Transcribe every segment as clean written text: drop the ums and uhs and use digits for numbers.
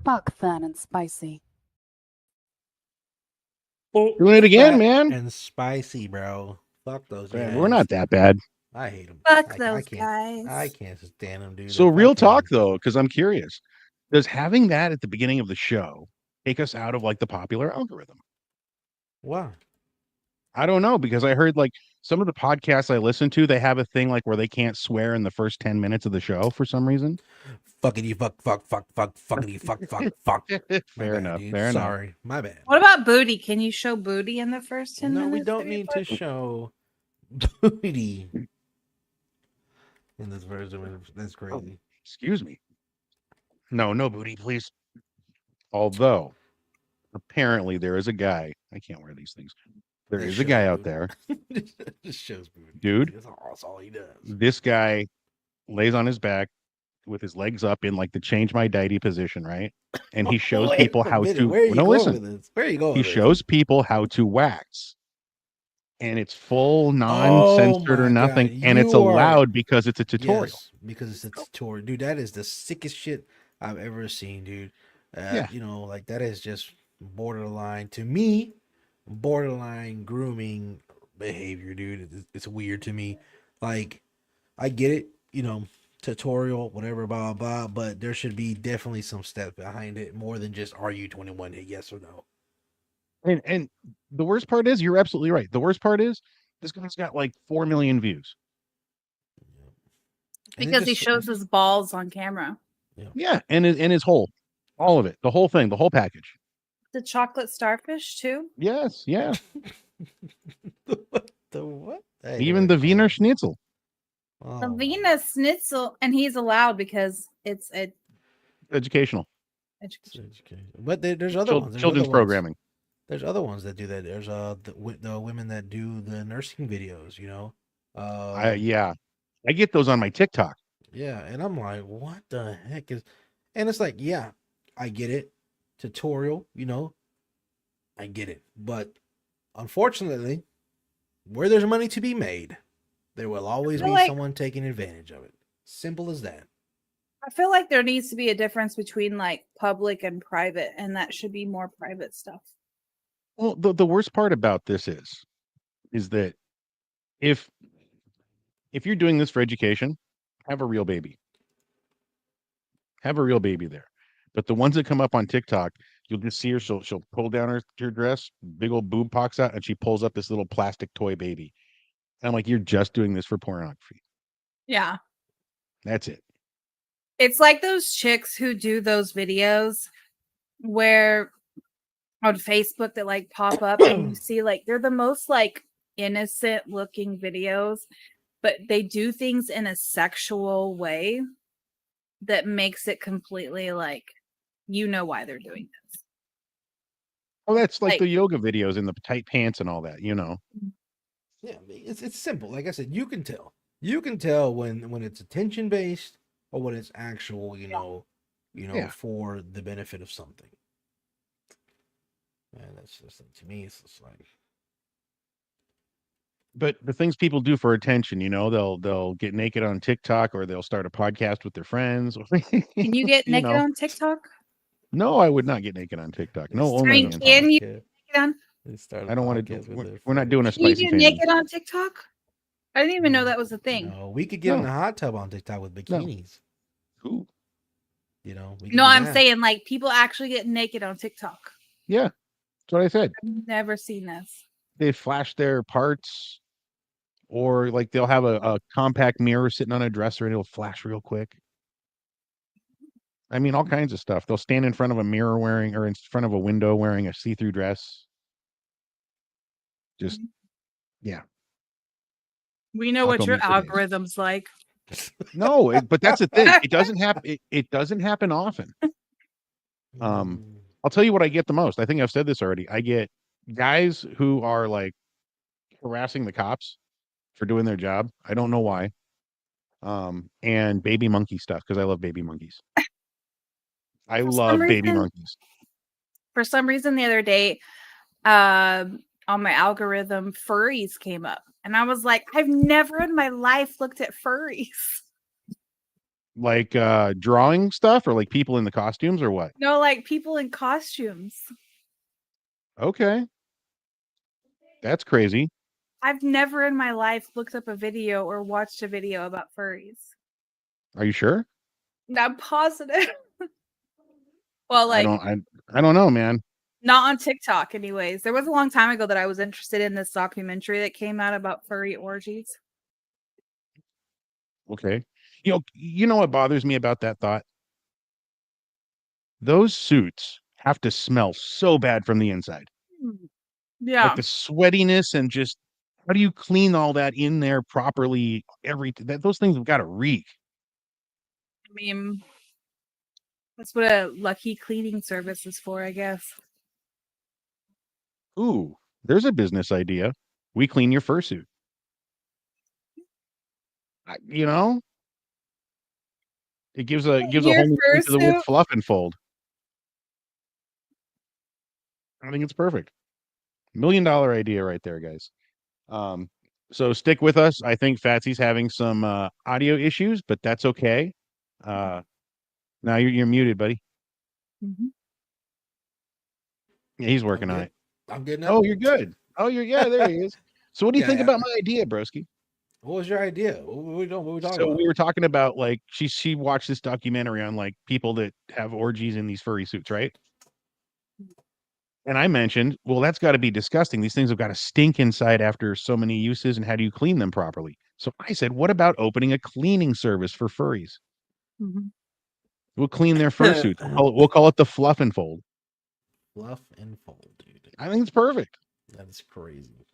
Fuck Phat and Spicy. Doing it again, Fat man. And spicy, bro. Fuck those Man, guys. we're not that bad. I hate them. Fuck those guys. I can't stand them, dude. So They're real fucking- talk though, because I'm curious. Does having that at the beginning of the show take us out of like the popular algorithm? Why? I don't know, because I heard like some of the podcasts I listen to, they have a thing like where they can't swear in the first 10 minutes of the show for some reason. Fuckity fuck, fuckity fuck. Fair enough. Dude. Fair enough. Sorry, my bad. What about booty? Can you show booty in the first 10 minutes? No, we don't of your need to podcast? show booty in this version. That's crazy. Excuse me. No booty, please. Although apparently there is a guy. I can't wear these things. There This is a guy shows out booty. there. Just shows booty. Dude. That's all he does. This guy lays on his back with his legs up in like the change my deity position, right? And he shows Wait people a how minute, to Where are you no, going listen. with this? Where are you going? He with this? shows people how to wax. And it's full non-censored Oh or my nothing. God, And it's you are- allowed because it's a tutorial. Yes, because it's a tutorial, dude. That is the sickest shit I've ever seen, dude. Yeah. You know, like that is just borderline to me, borderline grooming behavior, dude. It's weird to me. Like, I get it, you know, tutorial, whatever, blah blah blah. But there should be definitely some steps behind it, more than just are you 21? Yes or no. And the worst part is, you're absolutely right. The worst part is this guy's got like 4 million views. And it Because he just- shows his balls on camera. Yeah, and his whole, all of it, the whole thing, the whole package. The chocolate starfish too. Yes, yeah. the what? Hey, Even there the we go. Wiener Schnitzel. Oh, The Venus Schnitzel, and he's allowed because it's a Educational. education. But there's other ones. There's Children's other ones. programming. There's other ones that do that. There's the women that do the nursing videos, you know. Yeah, I get those on my TikTok. Yeah, and I'm like, what the heck is? And it's like, yeah, I get it, tutorial, you know, I get it, but unfortunately, where there's money to be made, there will always feel be like- someone taking advantage of it. Simple as that. I feel like there needs to be a difference between like public and private, and that should be more private stuff. Well, the worst part about this is that if you're doing this for education, have a real baby. Have a real baby there. But the ones that come up on TikTok, you'll just see her. She'll pull down her dress, big old boob pops out, and she pulls up this little plastic toy baby. And I'm like, you're just doing this for pornography. Yeah. That's it. It's like those chicks who do those videos where on Facebook that like pop up and you see like they're the most like innocent looking videos, but they do things in a sexual way that makes it completely like you know why they're doing this. Oh, that's like Like- the yoga videos in the tight pants and all that, you know. Yeah, I mean, it's simple. Like I said, you can tell. You can tell when it's attention based or when it's actual, Yeah. for the benefit of something. And that's just to me, it's just like But the things people do for attention, you know, they'll get naked on TikTok or they'll start a podcast with their friends. Can you get naked know. on TikTok? No, I would not get naked on TikTok. No, It's only mean, on starting a can you- podcast. Naked on? They started I a don't want podcast to. with their We're not doing a Can you spicy get family. naked on TikTok? I didn't even know that was a thing. No, we could get in No. the hot tub on TikTok with No. bikinis. Ooh, You know, we No, could do I'm that. saying like people actually get naked on TikTok. yeah, that's what I said. I've never seen this. They flash their parts, or like they'll have a compact mirror sitting on a dresser and it'll flash real quick. I mean, all kinds of stuff. They'll stand in front of a mirror or in front of a window wearing a see-through dress. Just, yeah. We know I'll what go your meet for days. algorithm's like. No, but that's the thing. It doesn't happen. It doesn't happen often. I'll tell you what I get the most. I think I've said this already. I get guys who are like harassing the cops for doing their job. I don't know why. And baby monkey stuff because I love baby monkeys. I For some love baby reason- monkeys. For some reason, the other day, on my algorithm, furries came up, and I was like, I've never in my life looked at furries. Like drawing stuff or like people in the costumes or what? No, like people in costumes. Okay. That's crazy. I've never in my life looked up a video or watched a video about furries. Are you sure? I'm positive. Well, like I don't know, man. not on TikTok, anyways. There was a long time ago that I was interested in this documentary that came out about furry orgies. Okay. You know what bothers me about that thought? Those suits have to smell so bad from the inside. Yeah. Like the sweatiness and just how do you clean all that in there properly? Those things have got to reek. I mean, that's what a lucky cleaning service is for, I guess. Ooh, there's a business idea. We clean your fursuit. You know, it gives a Your whole new meaning to the word fursuit? fluff and fold. I think it's perfect. $1 million idea right there, guys. So stick with us. I think Fatsy's having some audio issues, but that's okay. Now you're muted, buddy. Mhm. Yeah, he's working on good. it. I'm good now. Oh, you're good. Oh, there he is. So what do you Yeah, think yeah. about my idea, broski? What was your idea? What were we talking So about? we were talking about like she watched this documentary on like people that have orgies in these furry suits, right? And I mentioned, well, that's got to be disgusting. These things have got to stink inside after so many uses, and how do you clean them properly? So I said, what about opening a cleaning service for furries? Mhm. We'll clean their fursuits. We'll call it the Fluff and Fold. Fluff and fold, dude. I think it's perfect. That is crazy.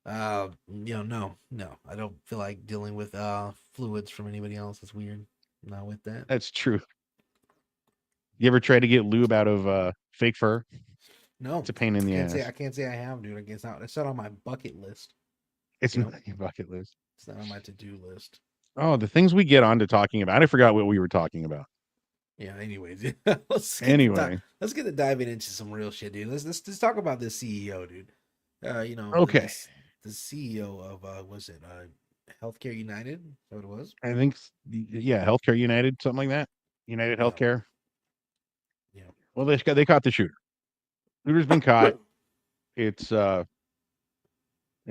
No. I don't feel like dealing with fluids from anybody else. It's weird. Not with that. That's true. You ever try to get lube out of fake fur? No, It's a pain in the ass. I can't say I have, dude. It's not on my bucket list. It's you know. not on your bucket list. It's not on my to-do list. Oh, the things we get on to talking about. I forgot what we were talking about. Yeah. Anyways, Anyway. let's get to diving into some real shit, dude. Let's talk about this CEO, dude. Okay. The CEO of was it Healthcare United? Is that what it was? I think, yeah, Healthcare United, something like that. United Yeah. Healthcare. Yeah. Well, they caught the shooter. Shooter's been caught. It's at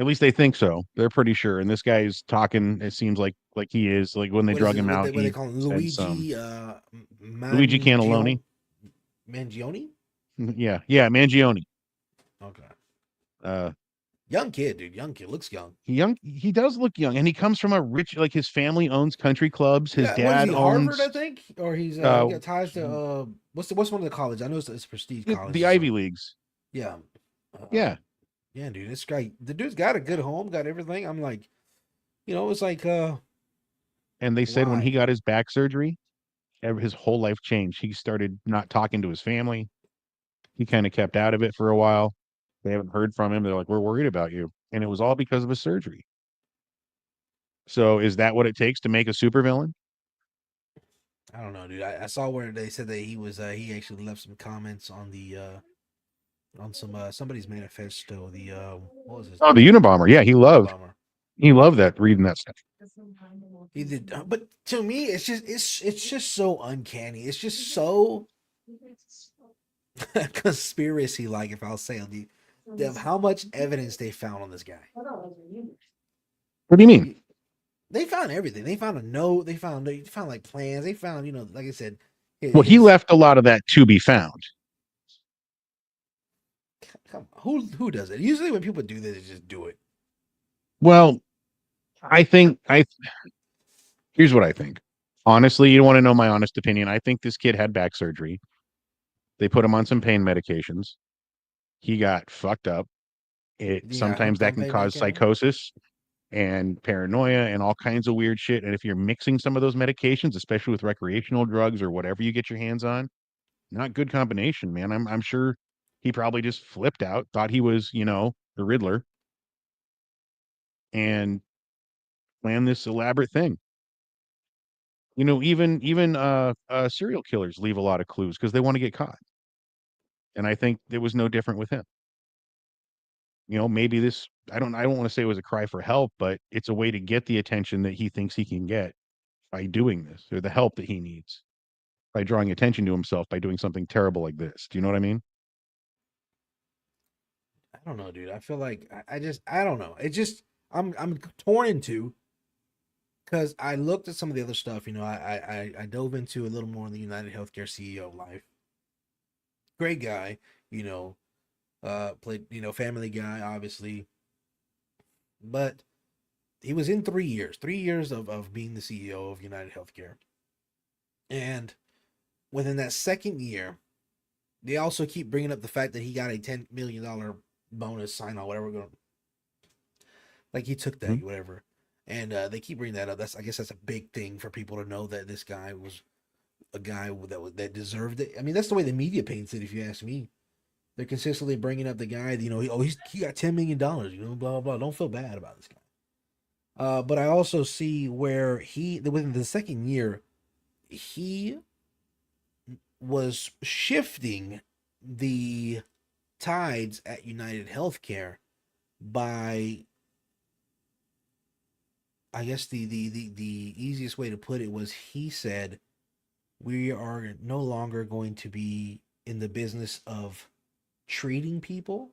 least they think so. They're pretty sure. And this guy's talking. It seems like he is. Like when they drug him out, What they he call him? said some Luigi Luigi Cannelloni. Mangione? Yeah, Mangione. Okay. Uh, Young kid, dude. Young kid. Looks young. He does look young, and he comes from a rich, like his family owns country clubs. His Yeah, dad Harvard, owns I think, or he's he uh, got ties to what's one of the college? I know it's prestige college. the Ivy Leagues. Yeah. Yeah, Yeah, dude. This guy, the dude's got a good home, got everything. I'm like, it's like and they said when why? he got his back surgery, his whole life changed. He started not talking to his family. He kind of kept out of it for a while. They haven't heard from him. They're like, we're worried about you. And it was all because of a surgery. So is that what it takes to make a supervillain? I don't know, dude. I saw where they said that he actually left some comments on the on some somebody's manifesto. The what was his Oh, the Unabomber. Yeah, he loved that, reading that stuff. He did, but to me, it's just so uncanny. It's just so conspiracy like, if I'll say, of how much evidence they found on this guy. What do you mean? They found everything. They found a note. They found like plans. They found, like I said. Well, he left a lot of that to be found. Come on, who does it? Usually when people do this, they just do it. Well, here's what I think. Honestly, you don't want to know my honest opinion. I think this kid had back surgery. They put him on some pain medications. He got fucked up. Sometimes that can cause psychosis and paranoia and all kinds of weird shit. And if you're mixing some of those medications, especially with recreational drugs or whatever you get your hands on, not good combination, man. I'm sure he probably just flipped out, thought he was, the Riddler, and planned this elaborate thing. Even serial killers leave a lot of clues because they want to get caught. And I think it was no different with him. Maybe this, I don't want to say it was a cry for help, but it's a way to get the attention that he thinks he can get by doing this, or the help that he needs by drawing attention to himself by doing something terrible like this. Do you know what I mean? I don't know, dude. I feel like I don't know. It just I'm torn into, because I looked at some of the other stuff. I dove into a little more on the United Healthcare CEO life. Great guy, played, family guy, obviously. But he was in 3 years, 3 years of being the CEO of United Healthcare. And within that second year, they also keep bringing up the fact that he got a $10 million bonus sign on, whatever. Like he took that, whatever. And they keep bringing that up. I guess that's a big thing for people to know, that this guy was a guy that deserved it. I mean, that's the way the media paints it, if you ask me. They're consistently bringing up the guy, he got $10 million, blah, blah, blah. Don't feel bad about this guy. But I also see where within the second year, he was shifting the tides at United Healthcare by, I guess the easiest way to put it was, he said, we are no longer going to be in the business of treating people,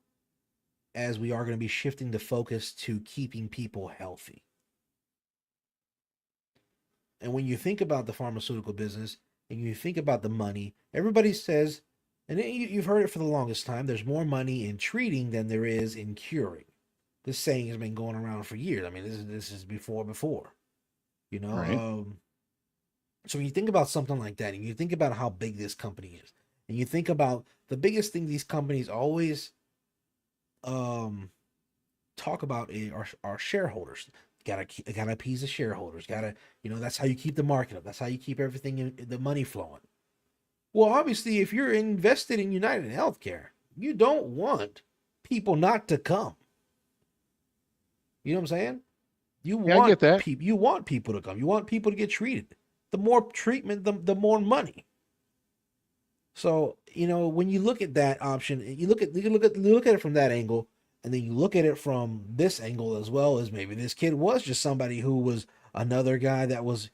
as we are going to be shifting the focus to keeping people healthy. And when you think about the pharmaceutical business and you think about the money, everybody says, and you've heard it for the longest time, there's more money in treating than there is in curing. This saying has been going around for years. I mean, this is before, Right. So when you think about something like that, and you think about how big this company is, and you think about the biggest thing these companies always talk about are shareholders. Gotta appease the shareholders. That's how you keep the market up. That's how you keep everything the money flowing. Well, obviously, if you're invested in United Healthcare, you don't want people not to come. You know what I'm saying? Yeah, I get that. You want people to come. You want people to get treated. The more treatment, the more money. So, when you look at that option, you look at it from that angle, and then you look at it from this angle as well, as maybe this kid was just somebody who was another guy that was,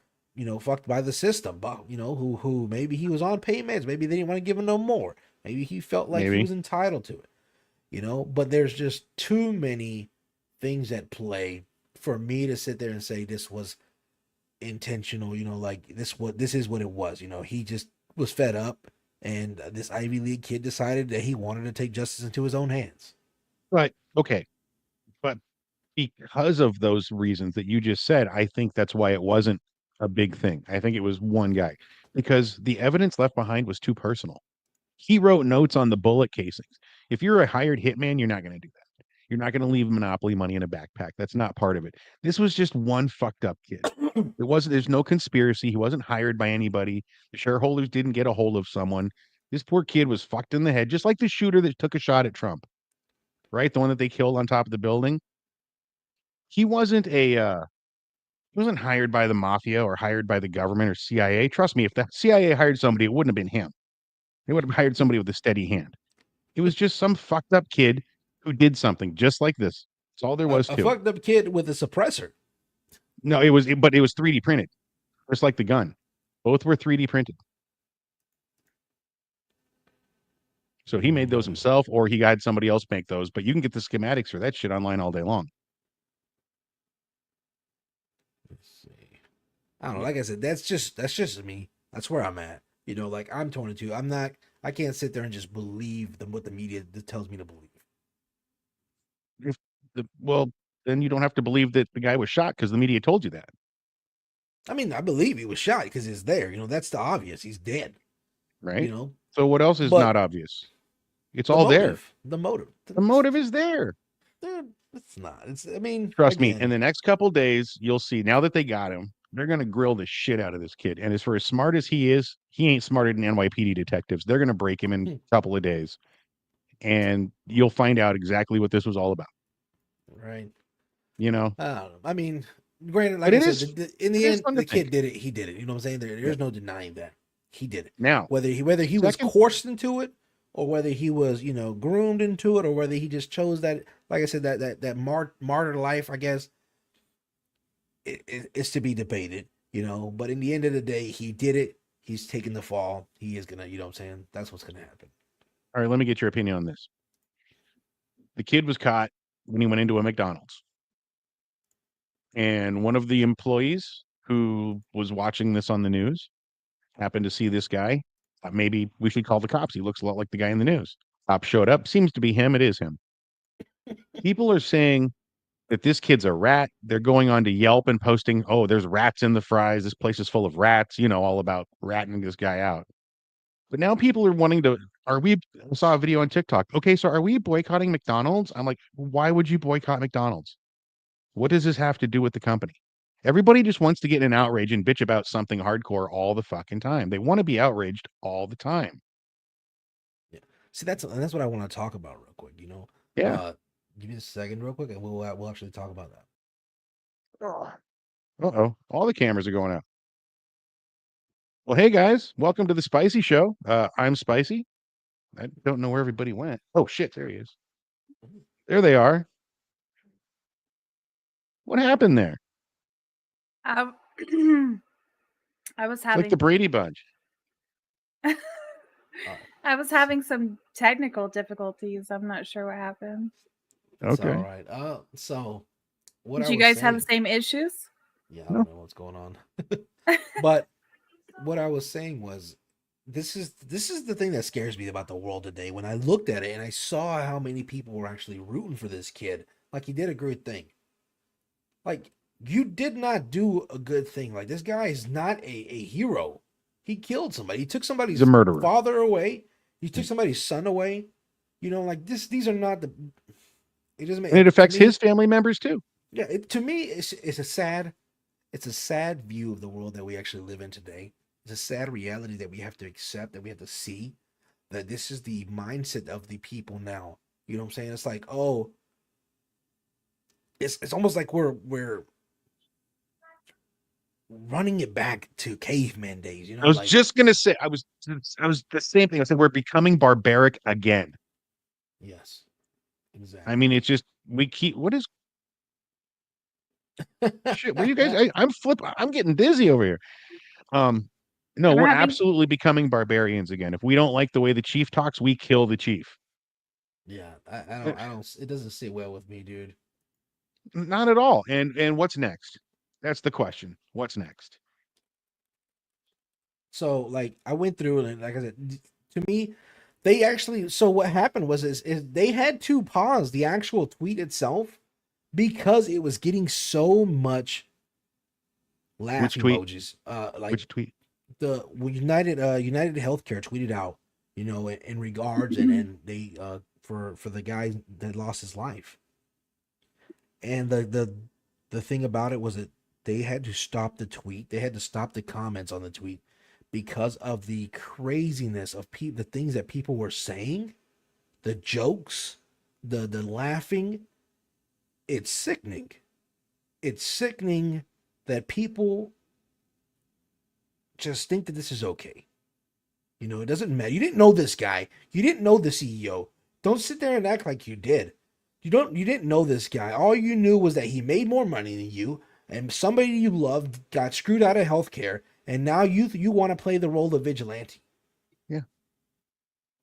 fucked by the system, but who maybe he was on pain meds, maybe they didn't want to give him no more. Maybe he felt like he was entitled to it. But there's just too many things at play for me to sit there and say this was intentional, like this is what it was. He just was fed up, and this Ivy League kid decided that he wanted to take justice into his own hands. Right. Okay. But because of those reasons that you just said, I think that's why it wasn't a big thing. I think it was one guy, because the evidence left behind was too personal. He wrote notes on the bullet casings. If you're a hired hitman, you're not going to do that. You're not going to leave Monopoly money in a backpack. That's not part of it. This was just one fucked up kid. There's no conspiracy. He wasn't hired by anybody. The shareholders didn't get a hold of someone. This poor kid was fucked in the head, just like the shooter that took a shot at Trump, right? The one that they killed on top of the building. He wasn't he wasn't hired by the mafia or hired by the government or CIA. Trust me, if the CIA hired somebody, it wouldn't have been him. They would have hired somebody with a steady hand. It was just some fucked up kid who did something just like this. That's all there was to it. A fucked up kid with a suppressor. No, it was 3D printed, just like the gun. Both were 3D printed. So he made those himself, or he had somebody else make those. But you can get the schematics for that shit online all day long. Let's see. I don't know. Like I said, that's just me. That's where I'm at. Like I'm 22. I can't sit there and just believe what the media tells me to believe. Well, then you don't have to believe that the guy was shot because the media told you that. I mean, I believe he was shot because it's there. That's the obvious. He's dead. Right. So what else is not obvious? It's all there. The motive. The motive is there. It's not. I mean, trust me. In the next couple days, you'll see. Now that they got him, they're gonna grill the shit out of this kid. And as smart as he is, he ain't smarter than NYPD detectives. They're gonna break him in a couple of days, and you'll find out exactly what this was all about. Right. I don't know. I mean, granted, like I said, in the end, the kid did it. He did it. You know what I'm saying? There's no denying that he did it. Now, whether he was coerced into it, or whether he was groomed into it, or whether he just chose that, like I said, that martyr life, I guess, it's to be debated. But in the end of the day, he did it. He's taking the fall. He is gonna. You know what I'm saying? That's what's gonna happen. All right, let me get your opinion on this. The kid was caught when he went into a McDonald's. And one of the employees who was watching this on the news happened to see this guy. Maybe we should call the cops. He looks a lot like the guy in the news. Cop showed up. Seems to be him. It is him. People are saying that this kid's a rat. They're going on to Yelp and posting, oh, there's rats in the fries. This place is full of rats, all about ratting this guy out. But now people are wanting to, I saw a video on TikTok. Okay, so are we boycotting McDonald's? I'm like, why would you boycott McDonald's? What does this have to do with the company? Everybody just wants to get in an outrage and bitch about something hardcore all the fucking time. They want to be outraged all the time. Yeah. See, that's what I want to talk about real quick. Yeah. Give me a second, real quick, and we'll actually talk about that. Uh-oh. All the cameras are going out. Well, hey guys, welcome to the Spicy Show. I'm Spicy. I don't know where everybody went. Oh shit, there he is. There they are. What happened there? I was having like the Brady Bunch. I was having some technical difficulties. I'm not sure what happened. Okay. All right. So what did you guys have the same issues? Yeah, I don't know what's going on. But what I was saying was this is the thing that scares me about the world today. When I looked at it and I saw how many people were actually rooting for this kid, like he did a good thing. Like, you did not do a good thing. Like, this guy is not a hero. He killed somebody. He took somebody's father away. He took somebody's son away. Like this. These are not the. It doesn't make. And it affects his family members too. Yeah, to me, it's a sad view of the world that we actually live in today. It's a sad reality that we have to accept, that we have to see. that this is the mindset of the people now. You know what I'm saying? It's like, oh, it's almost like we're running it back to caveman days, you I know, was like just gonna say, I was the same thing. I said we're becoming barbaric again. yes, I exactly. mean, it's just we keep. What is shit? What are you guys? I'm getting dizzy over here. Um, no, I'm we're having absolutely becoming barbarians again. If we don't like the way the chief talks, we kill the chief. Yeah, I Eh, don't it doesn't sit well with me, dude. Not at all. And what's next? That's the question. What's next? So like I went through and like I said, to me, they actually so what happened was is they had to pause the actual tweet itself because it was getting so much laugh Which tweet? emojis. Like Which tweet? the United Healthcare tweeted out, you know, in regards and they for the guy that lost his life. And the thing about it was that they had to stop the tweet. They had to stop the comments on the tweet because of the craziness of the things that people were saying, the jokes, the laughing. It's sickening. It's sickening that people just think that this is okay. You know, it doesn't matter. You didn't know this guy. You didn't know the CEO. Don't sit there and act like you did. You didn't know this guy. All you knew was that he made more money than you and somebody you loved got screwed out of healthcare and now you want to play the role of vigilante. Yeah.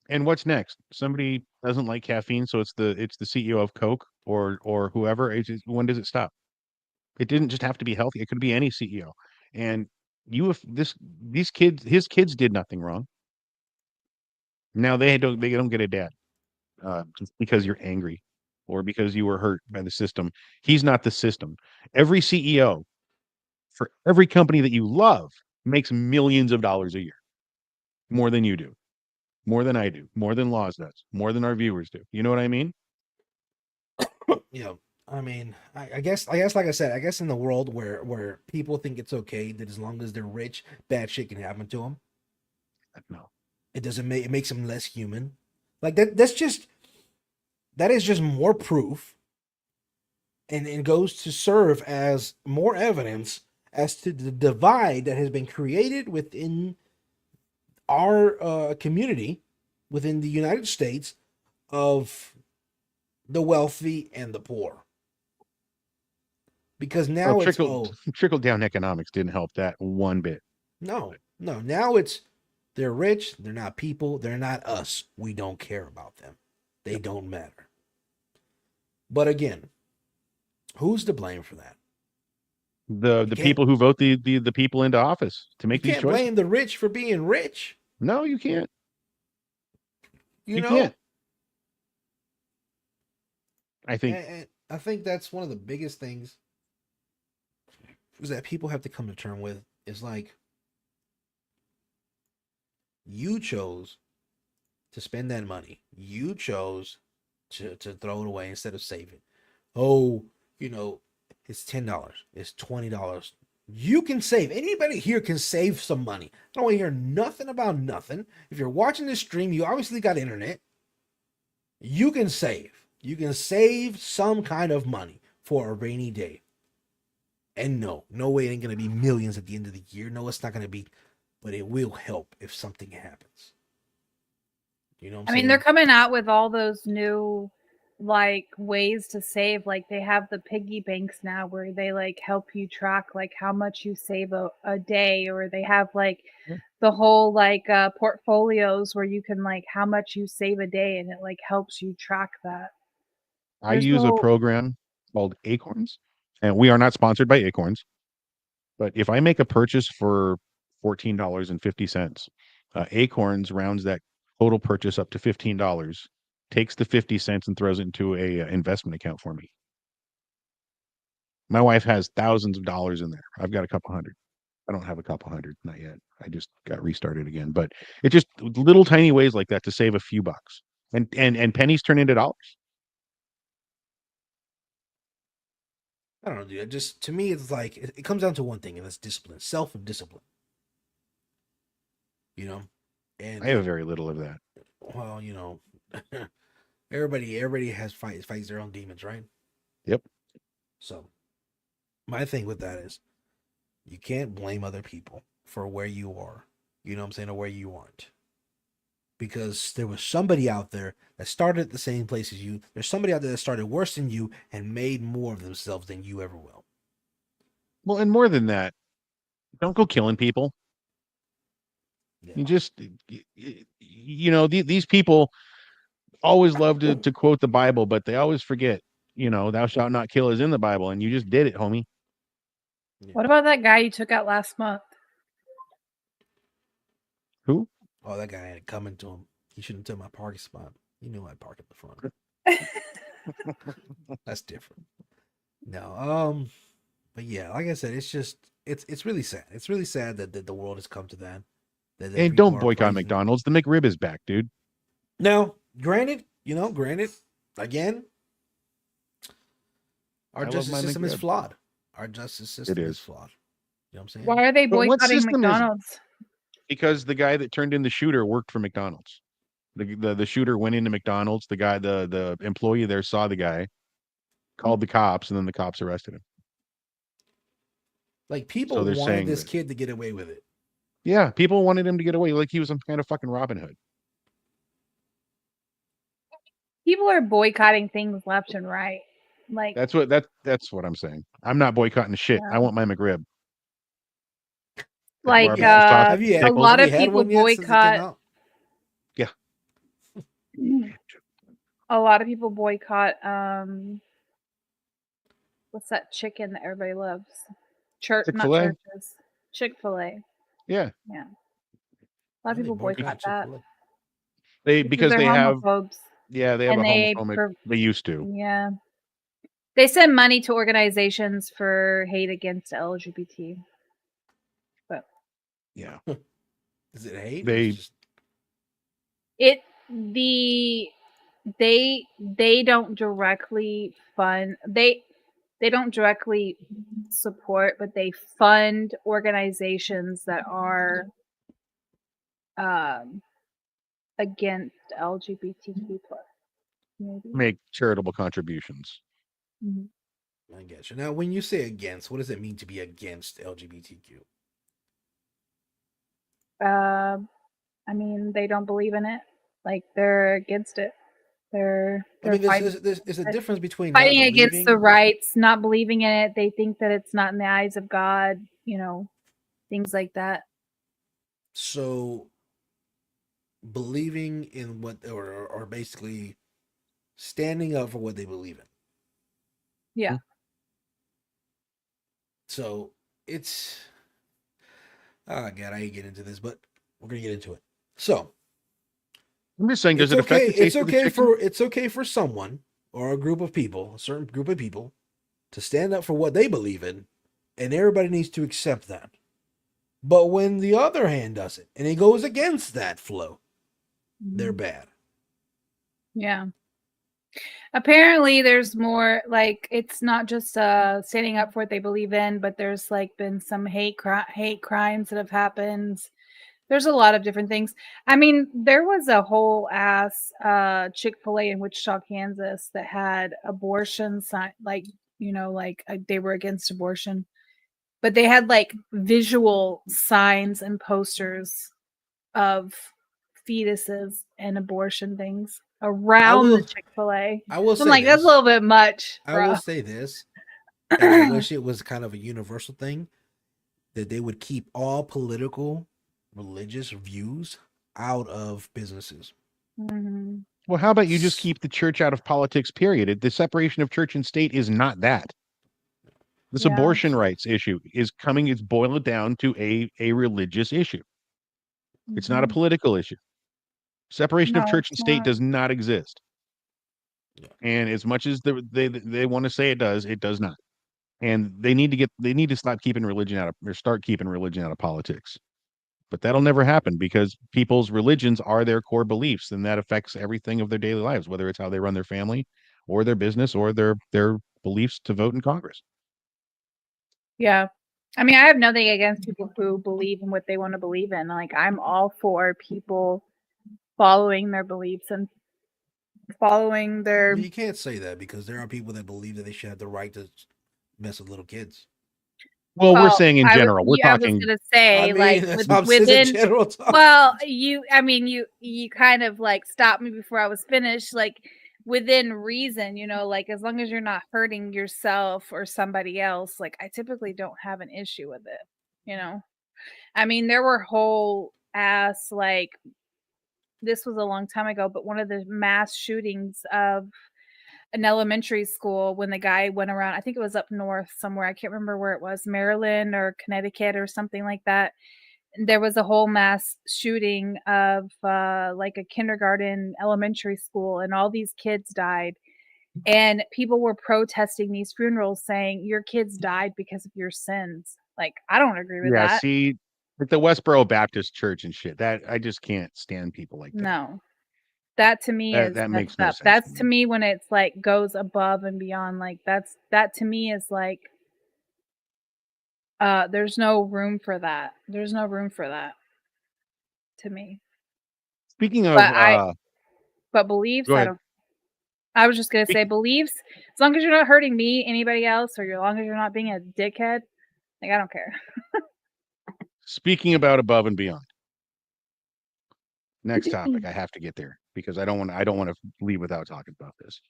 And what's next? Somebody doesn't like caffeine, so it's the CEO of Coke or whoever. When does it stop? It didn't just have to be healthy. It could be any CEO. And you, if these kids, his kids did nothing wrong. Now they don't get a dad just because you're angry or because you were hurt by the system. He's not the system. Every CEO for every company that you love makes millions of dollars a year, more than you do, more than I do, more than Laws does, more than our viewers do. You know what I mean? You know, I mean, I guess, like I said, I guess in the world where people think it's okay that as long as they're rich, bad shit can happen to them. No. It doesn't make it makes them less human. Like that. That is just more proof, and it goes to serve as more evidence as to the divide that has been created within our community, within the United States, of the wealthy and the poor. Because Well, now it's trickle down economics didn't help that one bit. no, now it's they're rich, they're not people, they're not us. We don't care about them. They Yep. don't matter. But again, who's to blame for that? The You the can't people who vote the people into office to you make these can't choices. blame the rich for being rich, No, you can't. you You know? can't. I think And I think that's one of the biggest things is that people have to come to terms with is like you chose to spend that money. You chose to throw it away instead of save it. Oh, you know, it's $10. It's $20. You can save. Anybody here can save some money. I don't want to hear nothing about nothing. If you're watching this stream, you obviously got internet. You can save. You can save some kind of money for a rainy day. And no way it ain't gonna be millions at the end of the year. No, it's not gonna be, but it will help if something happens. You know what I I'm mean, they're saying? coming out with all those new like ways to save. Like they have the piggy banks now where they like help you track like how much you save a day, or they have like yeah. the whole like portfolios where you can like how much you save a day and it like helps you track that. I There's the use a whole program called Acorns, and we are not sponsored by Acorns. But if I make a purchase for $14.50, Acorns rounds that total purchase up to $15, takes the 50 cents and throws it into a investment account for me. My wife has thousands of dollars in there. I've got a couple hundred. I don't have a couple hundred, not yet. I just got restarted again. But it's just little tiny ways like that to save a few bucks. And pennies turn into dollars. I don't know, dude. Just to me, it's like it comes down to one thing, and that's discipline, self-discipline. You know, I and have very little of that. well, everybody has fights their own demons, right? Yep. So my thing with that is you can't blame other people for where you are. You know what I'm saying, or where you aren't. Because there was somebody out there that started at the same place as you. There's somebody out there that started worse than you and made more of themselves than you ever will. Well, and more than that, don't go killing people. Yeah. You just, these people always love to quote the Bible, but they always forget, thou shalt not kill is in the Bible, and you just did it, homie. What about that guy you took out last month? Who? Oh, that guy had it coming to him. He shouldn't have took my parking spot. He knew I'd park at the front. That's different. No, but yeah, like I said, it's really sad. It's really sad that the world has come to that. That And people don't are boycott praising- McDonald's. The McRib is back, dude. Now, granted, again, our I love justice my system is McRib. flawed. Our justice system is is. flawed. You know what I'm saying? Why are they But what boycotting system is- McDonald's? Because the guy that turned in the shooter worked for McDonald's. The shooter went into McDonald's. The guy, the employee there saw the guy, called the cops, and then the cops arrested him. Like people So they're wanted saying this that- kid to get away with it. Yeah, people wanted him to get away like he was some kind of fucking Robin Hood. People are boycotting things left and right. Like, That's what I'm saying. I'm not boycotting shit. Yeah. I want my McRib. like barbecue sauce, Have you had, a pickles. lot have of you had people one yet since it came boycott. out? A lot of people boycott. What's that chicken that everybody loves? Not Chick-fil-A? churches. Chick-fil-A. Yeah, A lot of people boycott that because they're they have homophobes. they have and a they homophobic. They used to. Yeah. They send money to organizations for hate against LGBT. But Yeah, Is it hate? They- Or it's just, they don't directly fund they don't directly support, but they fund organizations that are against LGBTQ plus. Maybe. make charitable contributions. Mhm. I get you. Now, when you say against, what does it mean to be against LGBTQ? I mean, they don't believe in it. Like, they're against it. They're I mean, fighting, there's a difference between not fighting against the believing- rights, not believing in it. They think that it's not in the eyes of God, things like that. So, believing in what, or basically standing up for what they believe in. Yeah. So it's, oh god, I ain't get into this, but we're gonna get into it. So I'm just saying, does it's it affect okay. the taste It's of the okay chicken? it's okay for someone or a group of people, a certain group of people, to stand up for what they believe in, and everybody needs to accept that. But when the other hand does it and it goes against that flow, they're bad. Yeah. Apparently there's more, like, it's not just standing up for what they believe in, but there's like been some hate crimes that have happened. There's a lot of different things. I mean, there was a whole ass Chick-fil-A in Wichita, Kansas that had abortion sign, like, they were against abortion, but they had like visual signs and posters of fetuses and abortion things around the Chick-fil-A. I will So say I'm like, that's a this. little bit much, I bro. will say this. And I wish it was kind of a universal thing that they would keep all political, religious views out of businesses. Mhm. Well, how about you just keep the church out of politics, period? The separation of church and state is not that. This Yeah. abortion rights issue it's boiled down to a religious issue. It's not a Mhm. political issue. Separation of No, church and it's state not. does not exist. Yeah. And as much as they want to say it does not. And they need to stop keeping religion out of, or start keeping religion out of politics. But that'll never happen because people's religions are their core beliefs, and that affects everything of their daily lives, whether it's how they run their family or their business or their beliefs to vote in Congress. Yeah. I mean, I have nothing against people who believe in what they want to believe in. Like, I'm all for people following their beliefs and following their. You can't say that because there are people that believe that they should have the right to mess with little kids. Well, we're Well, saying in general. We're I was talking. gonna say, I mean, like that's what I'm saying, within. general talk. Well, you kind of like stopped me before I was finished. Like within reason, like as long as you're not hurting yourself or somebody else, like I typically don't have an issue with it. I mean, there were whole ass like this was a long time ago, but one of the mass shootings of an elementary school when the guy went around, I think it was up north somewhere. I can't remember where it was, Maryland or Connecticut or something like that. There was a whole mass shooting of like a kindergarten elementary school, and all these kids died. And people were protesting these funerals saying your kids died because of your sins. Like, I don't agree with Yeah, that. see, like the Westboro Baptist Church and shit. That I just can't stand people like that. No. That to me is that makes messed no up. sense That's to to me when it's like goes above and beyond. Like that to me is like there's no room for that. There's no room for that to me. Speaking of, But beliefs, go I ahead. don't. I was just gonna say beliefs. As long as you're not hurting me, anybody else, or as long as you're not being a dickhead, like I don't care. Speaking about above and beyond. Next topic. I have to get there because I don't want to leave without talking about this.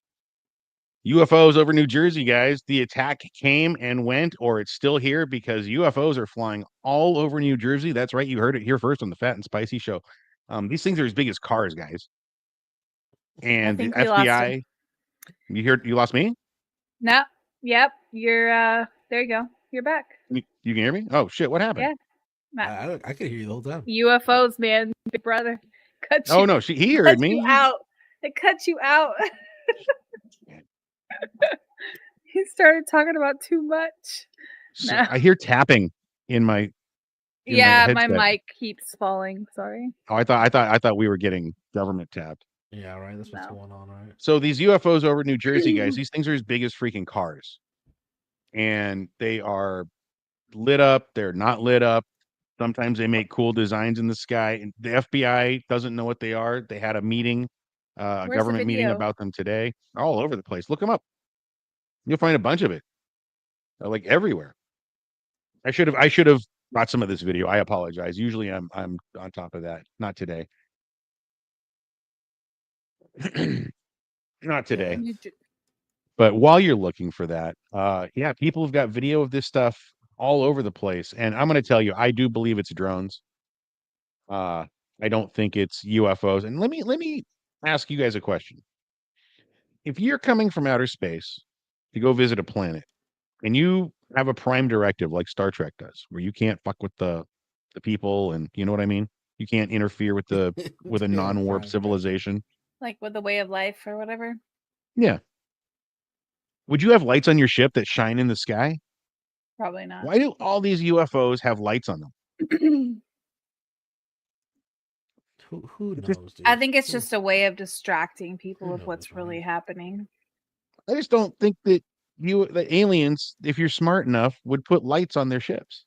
UFOs over New Jersey, guys. The attack came and went, or it's still here because UFOs are flying all over New Jersey. That's right. You heard it here first on the Phat and Spicy Show. These things are as big as cars, guys. And the think we lost FBI. You lost me? No. Yep. You're there you go. You're back. You can hear me? Oh shit, what happened? Yeah. I could hear you the whole time. UFOs, man, big brother. Oh no, he heard me. You out. It cut you out. He started talking about too much. So No. I hear tapping in my My headset. mic keeps falling. Sorry. Oh, I thought we were getting government tapped. Yeah, right. That's what's going on, right? So these UFOs over New Jersey, guys, these things are as big as freaking cars. And they are lit up, they're not lit up. Sometimes they make cool designs in the sky. And the FBI doesn't know what they are. They had a meeting, a government meeting about them today. All over the place. Look them up. You'll find a bunch of it. Like everywhere. I should have brought some of this video. I apologize. Usually I'm on top of that. Not today. Not today. But while you're looking for that, yeah, people have got video of this stuff all over the place. And I'm going to tell you, I do believe it's drones. I don't think it's UFOs. And let me ask you guys a question. If you're coming from outer space to go visit a planet and you have a prime directive like Star Trek does, where you can't fuck with the people and you know what I mean? You can't interfere with a non-warp civilization. Like with the way of life or whatever. Yeah. Would you have lights on your ship that shine in the sky? Probably not. Why do all these UFOs have lights on them? Who knows, dude? I think it's just a way of distracting people with what's really happening. I just don't think that the aliens, if you're smart enough, would put lights on their ships.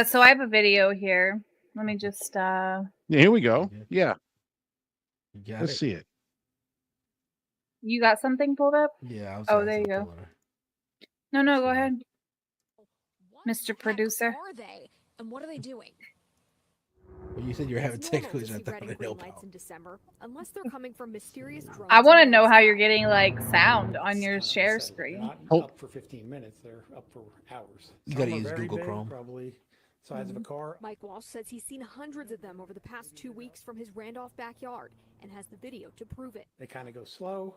So I have a video here. Let me just Yeah, here we go. Yeah. Let's see it. You got something pulled up? Yeah. There you go. No, go ahead. Mr. Producer. Are they? And what are they doing? Well, you said you're having technical issues. Lights in December, unless they're coming from mysterious drones. I want to know how you're getting like sound on your share screen. Not up for 15 minutes. They're up for hours. You got to use Google Chrome. Probably size of a car. Mike Walsh says he's seen hundreds of them over the past 2 weeks from his Randolph backyard and has the video to prove it. They kind of go slow.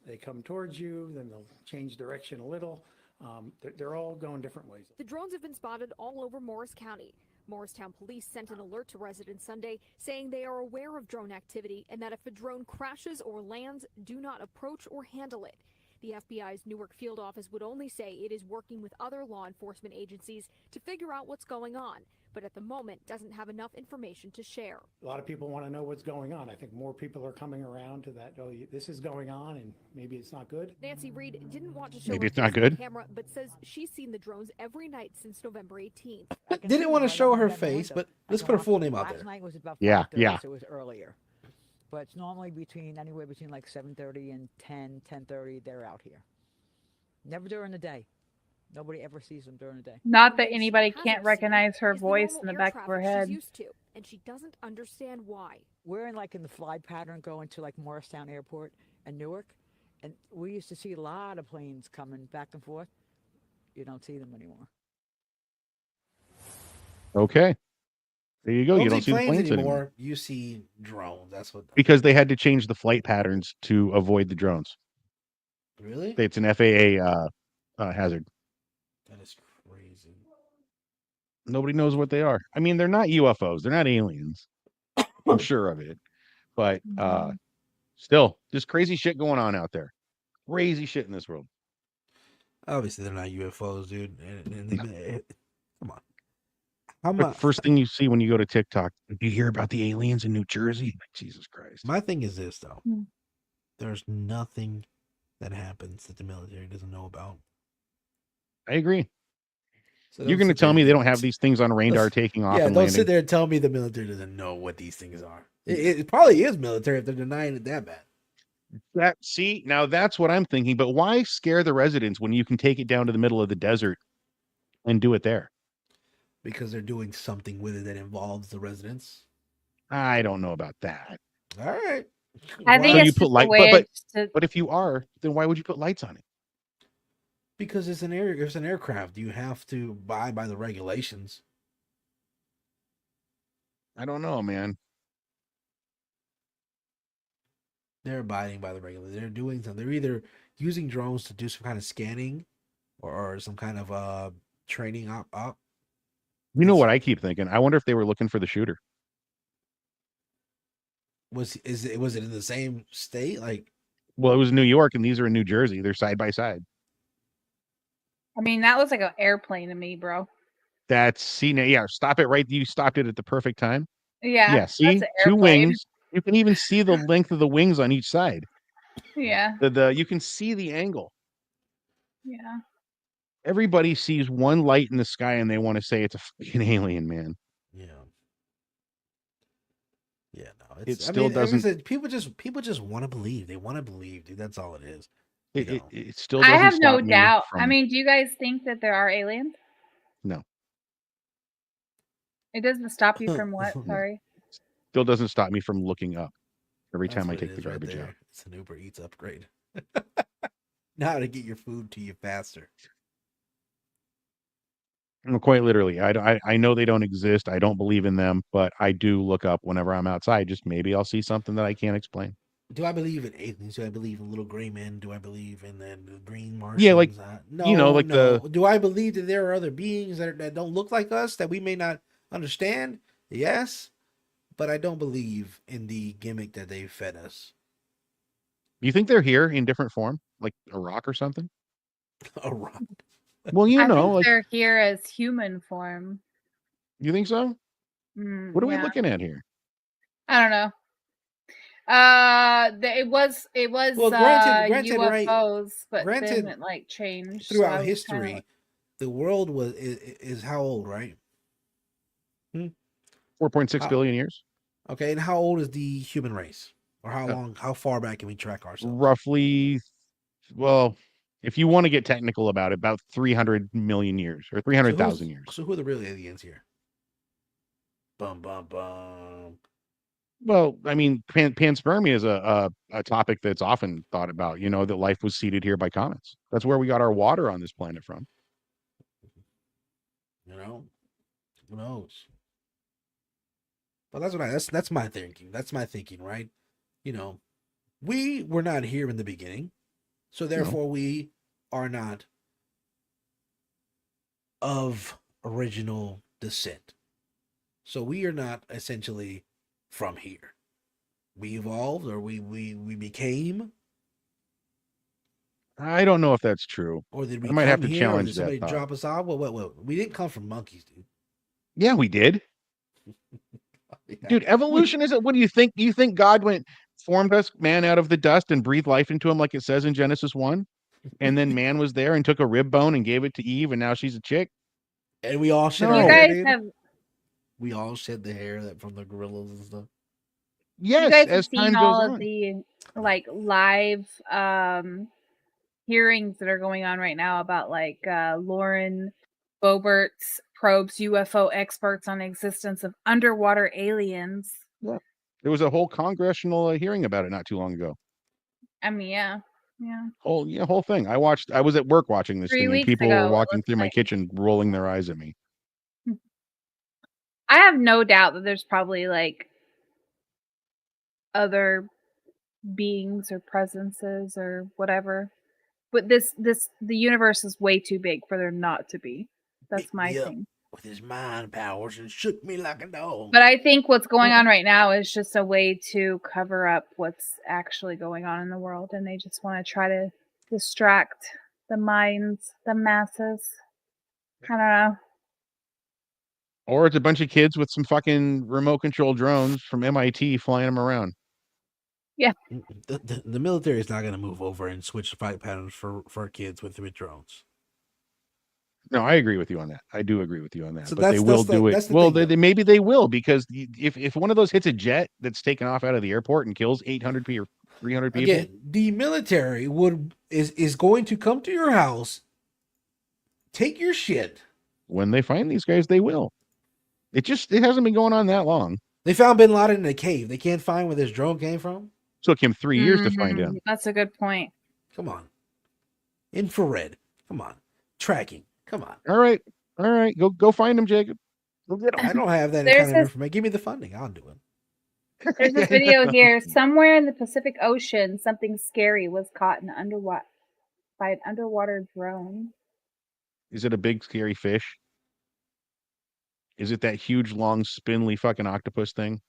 They come towards you, then they'll change direction a little. They're all going different ways. The drones have been spotted all over Morris County. Morristown police sent an alert to residents Sunday saying they are aware of drone activity and that if a drone crashes or lands, do not approach or handle it. The FBI's Newark field office would only say it is working with other law enforcement agencies to figure out what's going on, but at the moment doesn't have enough information to share. A lot of people want to know what's going on. I think more people are coming around to that, oh, this is going on and maybe it's not good. Nancy Reed didn't want to show Maybe her it's not face on good. camera, but says she's seen the drones every night since November 18th. Didn't want to show her face, but let's put her full name out Last there. night was about 5:30, Yeah, yeah. so it was earlier. But it's normally anywhere between like 7:30 and 10:30. They're out here. Never during the day. Nobody ever sees them during the day. Not that She anybody hasn't can't seen recognize her is the voice normal in the air back of her traffic she's head. used to, and she doesn't understand why. We're in the fly pattern going to like Morristown Airport and Newark, and we used to see a lot of planes coming back and forth. You don't see them anymore. Okay. There you go. You don't see the planes planes anymore. anymore You see drones. That's what. because they had to change the flight patterns to avoid the drones. Really? It's an FAA hazard. That is crazy. Nobody knows what they are. I mean, they're not UFOs. They're not aliens. I'm sure of it. But still, just crazy shit going on out there. Crazy shit in this world. Obviously, they're not UFOs, dude. Come on. How But much? first thing you see when you go to TikTok, did you hear about the aliens in New Jersey? Jesus Christ. My thing is this, though. Hmm. There's nothing that happens that the military doesn't know about. I agree. So You're don't going to sit tell there me and- they don't have these things on radar taking off Yeah, and don't landing? sit there and tell me the military doesn't know what these things are. It probably is military if they're denying it that bad. Now that's what I'm thinking. But why scare the residents when you can take it down to the middle of the desert and do it there? Because they're doing something with it that involves the residents. I don't know about that. All right. I think So it's you just put a light, way to. but if you are, then why would you put lights on it? Because it's an aircraft. You have to abide by the regulations. I don't know, man. They're abiding by the regulations. They're doing something. They're either using drones to do some kind of scanning or some kind of training up. You know what I keep thinking? I wonder if they were looking for the shooter. Was it in the same state? Like, Well, it was New York and these are in New Jersey. They're side by side. I mean, that looks like an airplane to me, bro. Stop it right. You stopped it at the perfect time. Yeah. Yeah, see, that's an two airplane. wings. You can even see the length of the wings on each side. Yeah. You can see the angle. Yeah. Everybody sees one light in the sky and they want to say it's a fucking alien, man. yeah. Yeah, no. It still doesn't- People just want to believe. They want to believe, dude. That's all it is. It still I doesn't have no stop me doubt. I from- mean, do you guys think that there are aliens? No. It doesn't stop you from what? No. Sorry. still doesn't stop me from looking up every That's time I what it take the is right garbage there. out. It's an Uber Eats upgrade. Now to get your food to you faster. No, quite literally. I know they don't exist. I don't believe in them, but I do look up whenever I'm outside. Just maybe I'll see something that I can't explain. Do I believe in aliens? Do I believe in little gray men? Do I believe in the green Martians? Yeah, like, no, you know, like no. the- Do I believe that there are other beings that don't look like us that we may not understand? Yes, but I don't believe in the gimmick that they fed us. You think they're here in different form, like a rock or something? A rock. Well, I know, think like, they're here as human form. you think so? Mm, What are we yeah. looking at here? I don't know. It was Well, granted, right, UFOs, but granted, then it like changed. so I Throughout was kinda history, like- the world is how old, right? 4.6 billion years, Okay, and how old is the human race? Or how far back can we track ourselves? roughly. Well, if you want to get technical about it, about 300 million years or 300,000 years. So who are the real aliens here? Bum bum bum. Well, I mean, panspermia is a topic that's often thought about. You know, that life was seeded here by comets. That's where we got our water on this planet from. You know, who knows? But that's my thinking. That's my thinking, right? You know, we were not here in the beginning, so therefore we are not of original descent. So we are not essentially from here. We evolved, or we became, I don't know if that's true. or did we I might have come to here, or challenge did that somebody thought. drop us off? Well, we didn't come from monkeys, dude. Yeah, we did. Yeah. Dude, evolution isn't. What do you think? Do you think God formed us, man, out of the dust and breathed life into him like it says in Genesis 1? And then man was there and took a rib bone and gave it to Eve, and now she's a chick? And we all shed No. our You hair, guys dude. have We all shed the hair that from the gorillas and stuff. you Yes, guys have as seen time goes all of on. the like live hearings that are going on right now about like Lauren Boebert's probes UFO experts on the existence of underwater aliens. Yeah. There was a whole congressional hearing about it not too long ago. I mean, yeah. Whole thing. I was at work watching this 3 thing, and weeks people were ago, it walking looks through my like. kitchen, rolling their eyes at me. I have no doubt that there's probably like other beings or presences or whatever. But the universe is way too big for there not to be. That's Picked my me up thing. with his mind powers and shook me like a dog. But I think what's going on right now is just a way to cover up what's actually going on in the world, and they just want to try to distract the minds, the masses. I don't know. Or it's a bunch of kids with some fucking remote control drones from MIT flying them around. The military is not going to move over and switch fight patterns for kids with drones. No, I agree with you on that. I do agree with you on that. So but they will do it. that's the Well, thing, maybe they will, because if one of those hits a jet that's taken off out of the airport and kills 800 people or 300 people, Again, the military is going to come to your house, take your shit. when they find these guys, they will. It hasn't been going on that long. They found Bin Laden in a cave. They can't find where this drone came from. Took him 3 years to find him. That's a good point. Come on, infrared. Come on, tracking. Come on. All right. Go find him, Jacob. Go get him. I don't have that There's kind of this- information. Give me the funding. I'll do it. There's this video here. Somewhere in the Pacific Ocean, something scary was caught by an underwater drone. Is it a big scary fish? Is it that huge, long, spindly fucking octopus thing?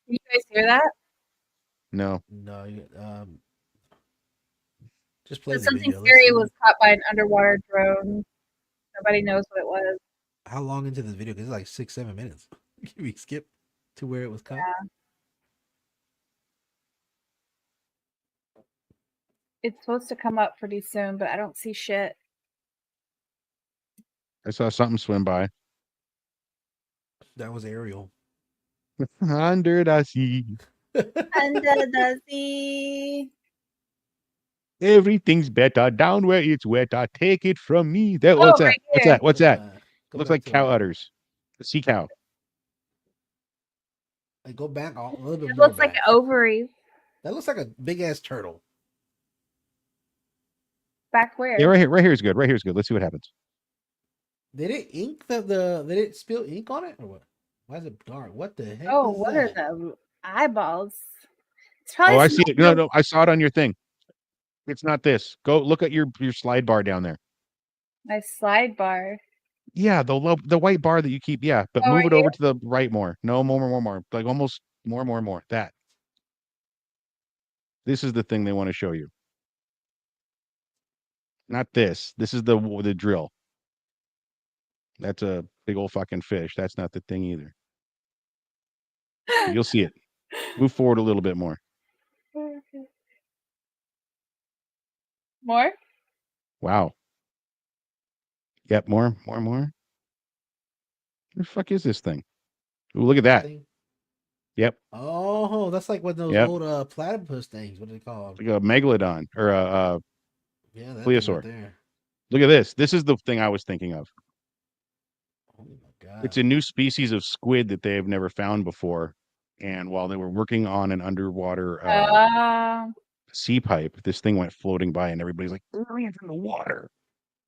You guys hear that? No. No, just play the Something video. Let's scary see was caught by an underwater drone. Nobody knows what it was. how long into this video? Because it's like 6-7 minutes. Can we skip to where it was caught? Yeah. It's supposed to come up pretty soon, but I don't see shit. I saw something swim by. That was Ariel. Under the sea. Under the sea. Everything's better down where it's wetter. Take it from me. What's that? right What's here. that? What's that? Go Looks back like to cow the- udders. A sea cow. Like, go back a little bit It more looks like back. an ovary. That looks like a big ass turtle. Back where? Yeah, right here. Right here is good. Right here is good. Let's see what happens. Did it ink did it spill ink on it or what? Why is it dark? What the heck? Oh, is what that? are the eyeballs? It's probably Oh, I see some it. No, I saw it on your thing. It's not this. Go look at your slide bar down there. my slide bar. Yeah, the white bar that you keep. Yeah, but Oh, move right it over to the right more. No, more. Like almost more. That. This is the thing they want to show you. Not this. This is the drill. That's a big old fucking fish. That's not the thing either. You'll see it. Move forward a little bit more. More? Wow. Yep, more. Where the fuck is this thing? Ooh, look at that. Thing? Yep. Oh, that's like one of those Yep. old platypus things. What are they called? Like a megalodon or a Yeah, that plesiosaur. thing right there. look at this. This is the thing I was thinking of. Oh my god! It's a new species of squid that they have never found before. And while they were working on an underwater sea pipe, this thing went floating by, and everybody's like, "It's in the water."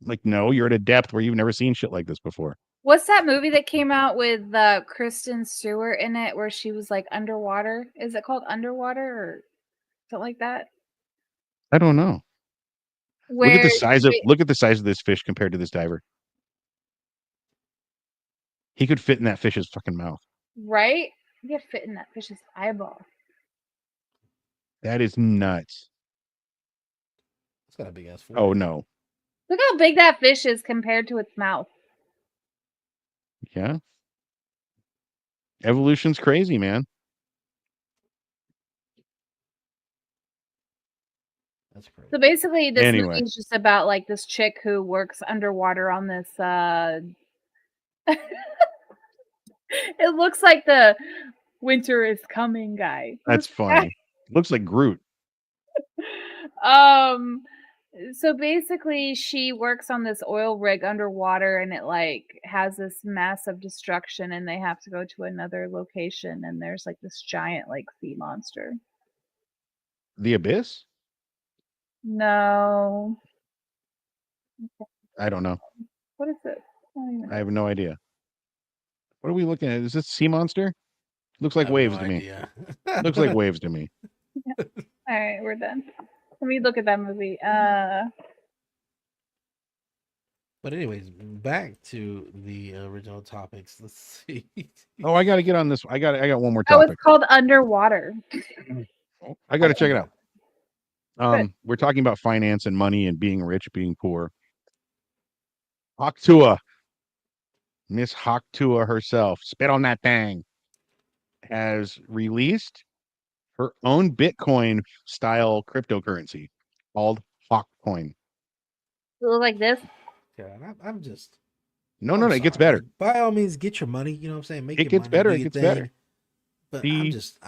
Like, no, you're at a depth where you've never seen shit like this before. What's that movie that came out with Kristen Stewart in it where she was like underwater? Is it called Underwater or something like that? I don't know. Where look at the size of this fish compared to this diver. He could fit in that fish's fucking mouth. right? You could fit in that fish's eyeball. That is nuts. It's got a big ass. Oh no. Look how big that fish is compared to its mouth. Yeah. Evolution's crazy, man. That's crazy. So basically, this Anyway. movie is just about like this chick who works underwater on this. It looks like the winter is coming guy. That's funny. Looks like Groot. So basically she works on this oil rig underwater and it like has this massive destruction and they have to go to another location and there's like this giant like sea monster. The Abyss? No. I don't know. What is this? I don't even I know. have no idea. What are we looking at? Is this sea monster? Looks like I have waves no to me. idea. Looks like waves to me. All right, we're done. Let me look at that movie. But anyways, back to the original topics. Let's see. Oh, I got to get on this. I got one more Oh, it's topic. called Underwater. I got to check it out. Good. We're talking about finance and money and being rich, being poor. Haktua, Miss Haktua herself, spit on that thing, has released her own Bitcoin style cryptocurrency called Hawkcoin. Does it look like this? Yeah, I'm just. No, I'm it gets sorry. better. Like, by all means, get your money. You know what I'm saying? Make It your gets money, better. do It your gets thing. better. But The- I'm just.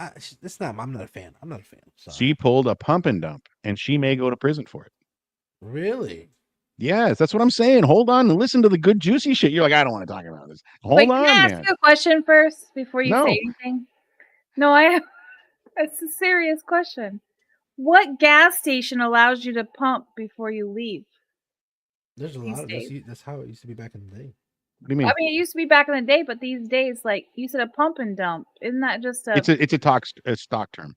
It's not. I'm not a fan. I'm not a fan. Sorry. She pulled a pump and dump, and she may go to prison for it. Really? Yes, that's what I'm saying. Hold on and listen to the good juicy shit. You're like, I don't want to talk about this. Hold Wait, on, can I ask man. you a question first before you No. say anything? No, I have. It's a serious question. What gas station allows you to pump before you leave? There's a These lot of days. that's how it used to be back in the day. What do you mean? I mean, it used to be back in the day, but these days, like you said, a pump and dump. Isn't that just a? It's a stock term.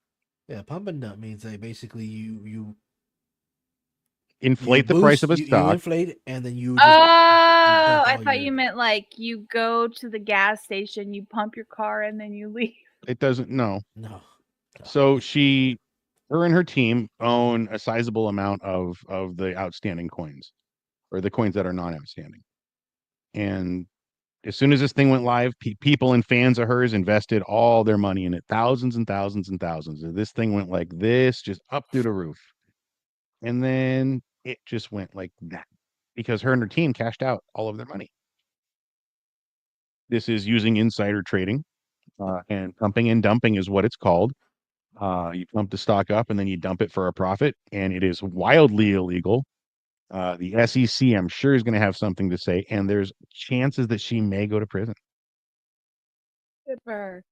Yeah, pump and dump means that basically you Inflate the price of a you stock. inflate and then you Oh, just I all thought your- you meant like you go to the gas station, you pump your car, and then you leave. It doesn't. No. No. So her and her team own a sizable amount of the outstanding coins, or the coins that are non-outstanding. And as soon as this thing went live, people and fans of hers invested all their money in it, thousands and thousands and thousands. And this thing went like this, just up through the roof. And then it just went like that because her and her team cashed out all of their money. This is using insider trading, and pumping and dumping is what it's called. You pump the stock up and then you dump it for a profit, and it is wildly illegal. The SEC, I'm sure, is going to have something to say, and there's chances that she may go to prison. Good for her.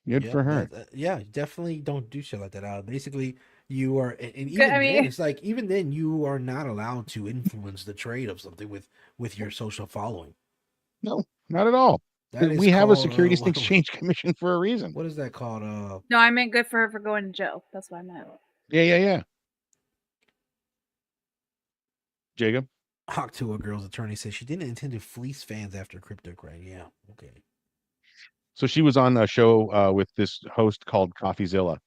Good Yeah, for her. yeah, definitely don't do shit like that. Basically, you are, and even I then, mean- it's like even then you are not allowed to influence the trade of something with your social following. No, not at all. That is We have a called, Securities and Exchange Commission for a reason. What is that called? No, I meant good for her for going to jail. That's what I meant. Yeah. Jacob? Hawk to a girl's attorney says she didn't intend to fleece fans after crypto crash. Yeah, okay. So she was on a show with this host called CoffeeZilla.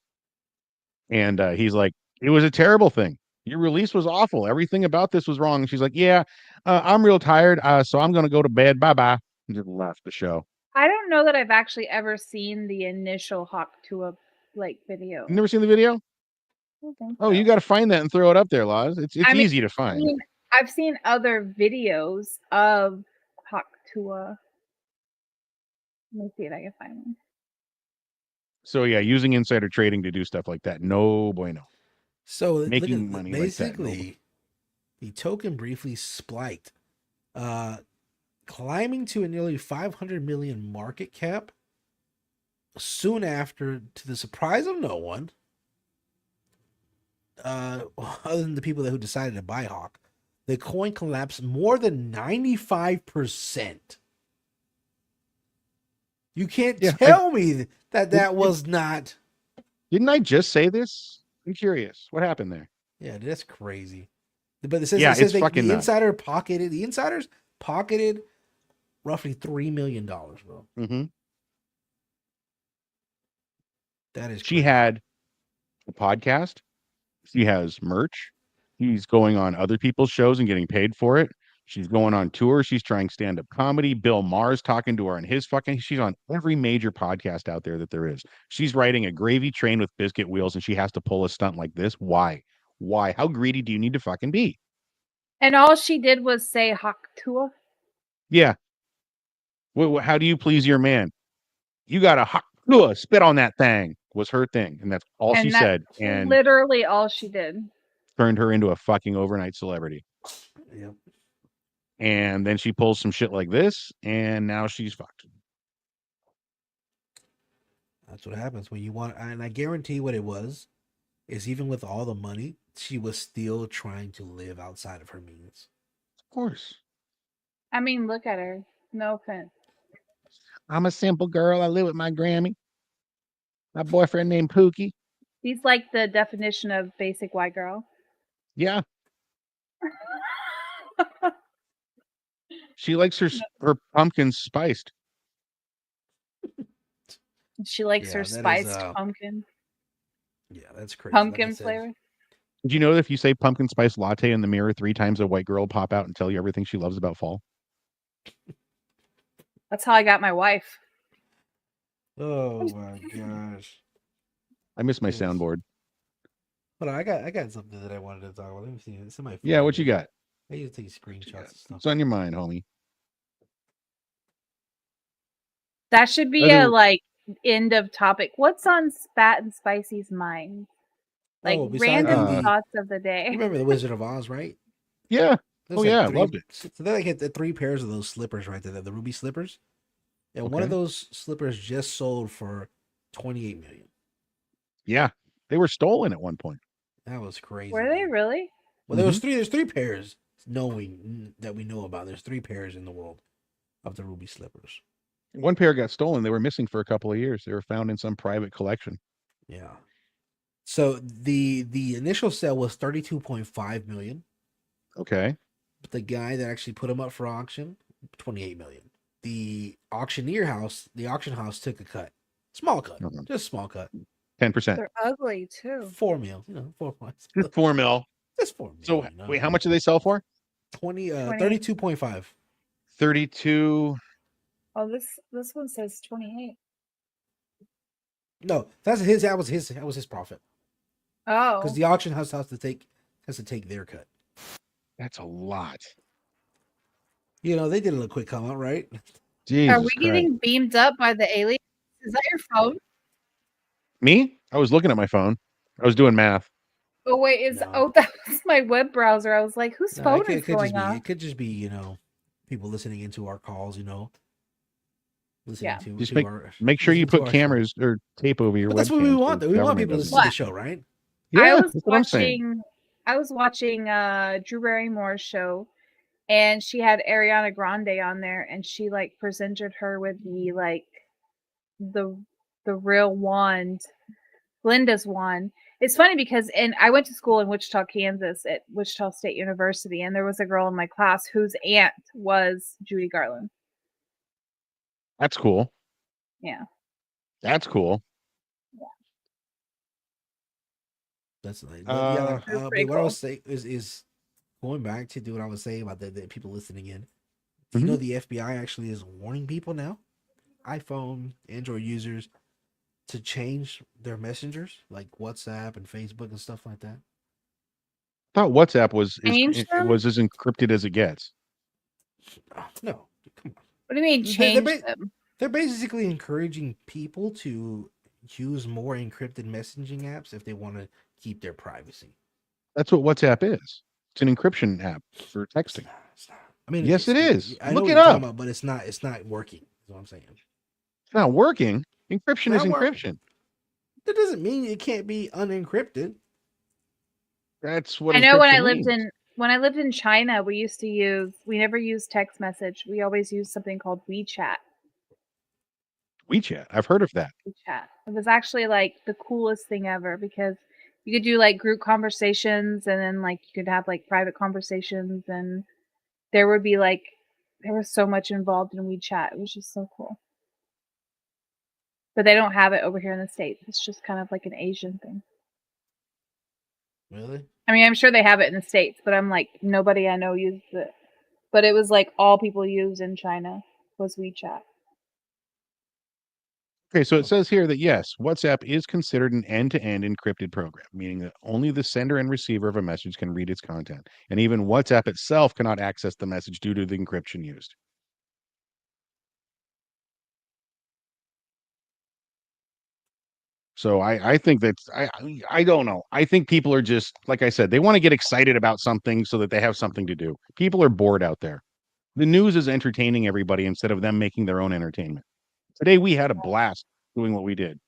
And he's like, it was a terrible thing. Your release was awful. Everything about this was wrong. And she's like, yeah, I'm real tired. So I'm going to go to bed. Bye-bye. And just left the show. I don't know that I've actually ever seen the initial Hawk to a like video. You never seen the video? I don't think Oh, so. you got to find that and throw it up there, Laz. It's I mean, easy to find. I've seen other videos of Hawk Tua. Let me see if I can find one. So yeah, using insider trading to do stuff like that. No bueno. So Making money basically, like that, no. the token briefly spiked, climbing to a nearly 500 million market cap. Soon after, to the surprise of no one, other than the people who decided to buy Hawk, the coin collapsed more than 95%. You can't tell me that was not. Didn't I just say this? I'm curious. What happened there? Yeah, that's crazy. But it says, Yeah, it says it's fucking the nuts. the insiders pocketed roughly $3 million, bro. Mm-hmm. That is She crazy. had a podcast. She has merch. She's going on other people's shows and getting paid for it. She's going on tour. She's trying stand-up comedy. Bill Maher's talking to her on his fucking. She's on every major podcast out there that there is. She's riding a gravy train with biscuit wheels, and she has to pull a stunt like this. Why? Why? How greedy do you need to fucking be? And all she did was say Haktua. Yeah. How do you please your man? You got to spit on that thing. Was her thing, and that's all she And said, that's and literally all she did. turned her into a fucking overnight celebrity. Yep. And then she pulls some shit like this, and now she's fucked. That's what happens when you want. And I guarantee what it was is even with all the money, she was still trying to live outside of her means. Of course. I mean, look at her. No offense. I'm a simple girl. I live with my Grammy. My boyfriend named Pookie. He's like the definition of basic white girl. Yeah. She likes her pumpkins spiced. She likes Yeah, her that is, spiced pumpkin. Yeah, that's crazy. Like I Pumpkin said, flavor. Did you know that if you say pumpkin spice latte in the mirror 3 times, a white girl will pop out and tell you everything she loves about fall? That's how I got my wife. Oh my gosh. I miss my Yes. soundboard. Hold on, I got something that I wanted to talk about. Let me see. It's in my phone. Yeah, what you got? I used to take screenshots and stuff. What's on your mind, homie? That should be Other- a like end of topic. What's on Phat and Spicy's mind? Like Oh, besides random the- thoughts of the day. You remember the Wizard of Oz, right? Yeah. There's Oh, yeah, three, loved it. So they like had the 3 pairs of those slippers right there, the ruby slippers. And one of Okay. those slippers just sold for 28 million. Yeah. They were stolen at one point. That was crazy. Were they dude. really? Well, there's 3 pairs knowing that we know about. There's 3 pairs in the world of the ruby slippers. One pair got stolen. They were missing for a couple of years. They were found in some private collection. Yeah. So the initial sale was 32.5 million. Okay. But the guy that actually put them up for auction, 28 million. The auction house took a cut. Small cut. Mhm. Just small cut. 10%. They're ugly too. 4 mil, 4 points. Just 4 mil. Just 4 mil. So wait, how much did they sell for? 32.5. 32. Oh, this one says 28. No, that was his profit. Oh. Because the auction house has to take their cut. That's a lot. They did a little quick come out, right? Jesus Are we Christ. getting beamed up by the aliens? Is that your phone? Me? I was looking at my phone. I was doing math. Oh wait, No. that was my web browser. I was like, whose No, phone it is could going just be. off? It could just be, people listening into our calls. Listening Yeah. to Just our, Make sure you listening to put our show. cameras or tape over your But webcam. that's what we want. so We want government people to doesn't- listen to the show, right? Yeah, I was that's what I'm saying. watching Drew Barrymore's show, and she had Ariana Grande on there, and she like presented her with the real wand, Glinda's wand. It's funny because I went to school in Wichita, Kansas at Wichita State University, and there was a girl in my class whose aunt was Judy Garland. That's cool. Yeah. That's cool. That's nice. Uh, But That's pretty what I cool. was saying is going back to what I was saying about the people listening in. Mm-hmm. Do you know the FBI actually is warning people now, iPhone, Android users, to change their messengers like WhatsApp and Facebook and stuff like that? I thought WhatsApp was Change them? was as encrypted as it gets. Oh, no, come on. What do you mean They're change ba- them? They're basically encouraging people to use more encrypted messaging apps if they want to keep their privacy. That's what WhatsApp is. It's an encryption app for texting. It's not. I mean, Yes, it is. I know Look what it you're talking up. about, but it's not working. Is what I'm saying. It's not working. Encryption is Not work- encryption. That doesn't mean it can't be unencrypted. That's what I know when I encryption means. when I lived in China, we never used text message. We always used something called WeChat. WeChat. I've heard of that. WeChat. It was actually like the coolest thing ever because you could do like group conversations and then like you could have like private conversations and there was so much involved in WeChat. It was just so cool. But they don't have it over here in the States. It's just kind of like an Asian thing. Really? I mean, I'm sure they have it in the States, but I'm like, nobody I know uses it. but it was like all people used in China was WeChat. Okay, so it says here that yes, WhatsApp is considered an end-to-end encrypted program, meaning that only the sender and receiver of a message can read its content. And even WhatsApp itself cannot access the message due to the encryption used. So I think that's I don't know. I think people are just, like I said, they want to get excited about something so that they have something to do. People are bored out there. The news is entertaining everybody instead of them making their own entertainment. Today we had a blast doing what we did.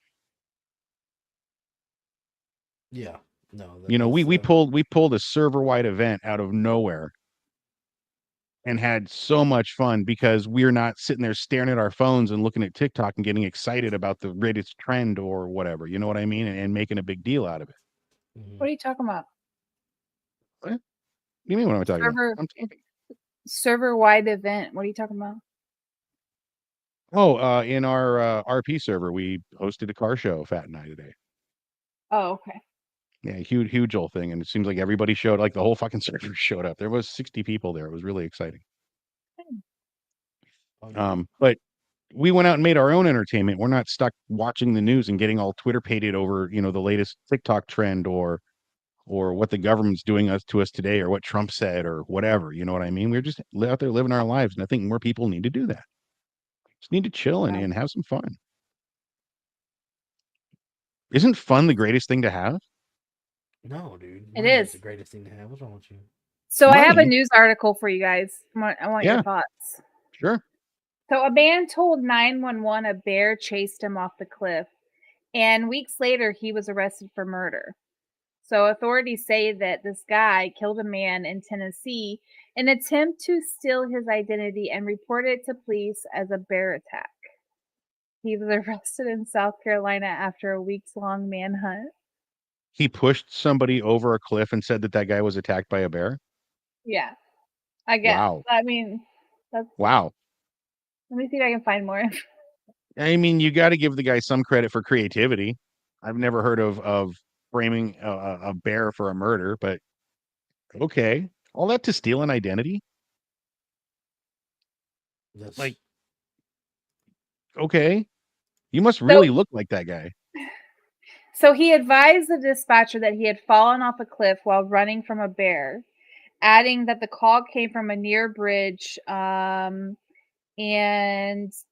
Yeah. No. You know, we pulled a server-wide event out of nowhere and had so much fun because we're not sitting there staring at our phones and looking at TikTok and getting excited about the latest trend or whatever. You know what I mean? And making a big deal out of it. What are you talking about? What? You mean what am I talking Server- about? I'm talking. Server wide event. What are you talking about? Oh, in our RP server, we hosted a car show, Phat and I, today. Oh, okay. Yeah, huge old thing. And it seems like everybody showed, like the whole fucking server showed up. There was 60 people there. It was really exciting. But we went out and made our own entertainment. We're not stuck watching the news and getting all Twitter pated over, you know, the latest TikTok trend or what the government's doing to us today or what Trump said or whatever. You know what I mean? We're just out there living our lives. And I think more people need to do that. Just need to chill and have some fun. Isn't fun the greatest thing to have? No, dude. It Money is. the greatest thing to have. What's wrong with you? So I have a Money? news article for you guys. I want Yeah. your thoughts. Sure. So a man told 911 a bear chased him off the cliff, and weeks later he was arrested for murder. So authorities say that this guy killed a man in Tennessee in an attempt to steal his identity and reported it to police as a bear attack. He was arrested in South Carolina after a weeks-long manhunt. He pushed somebody over a cliff and said that that guy was attacked by a bear. Yeah, I guess. Wow. I mean, that's. Wow. Let me see if I can find more. I mean, you got to give the guy some credit for creativity. I've never heard of framing a bear for a murder, but okay. All that to steal an identity? That's Like, okay. You must really look like that guy. So he advised the dispatcher that he had fallen off a cliff while running from a bear, adding that the call came from a near bridge. And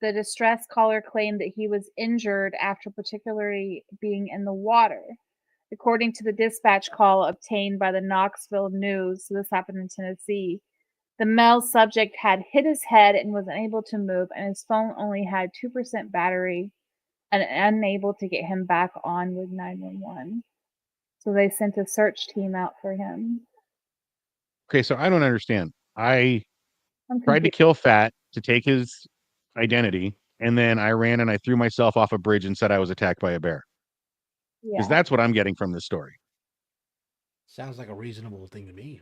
the distress caller claimed that he was injured after particularly being in the water. According to the dispatch call obtained by the Knoxville News, so this happened in Tennessee, the male subject had hit his head and was unable to move, and his phone only had 2% battery and unable to get him back on with 911. So they sent a search team out for him. Okay, so I don't understand. I I'm tried to confused. kill Fat to take his identity, and then I ran and I threw myself off a bridge and said I was attacked by a bear. Because Yeah. that's what I'm getting from this story. sounds like a reasonable thing to me.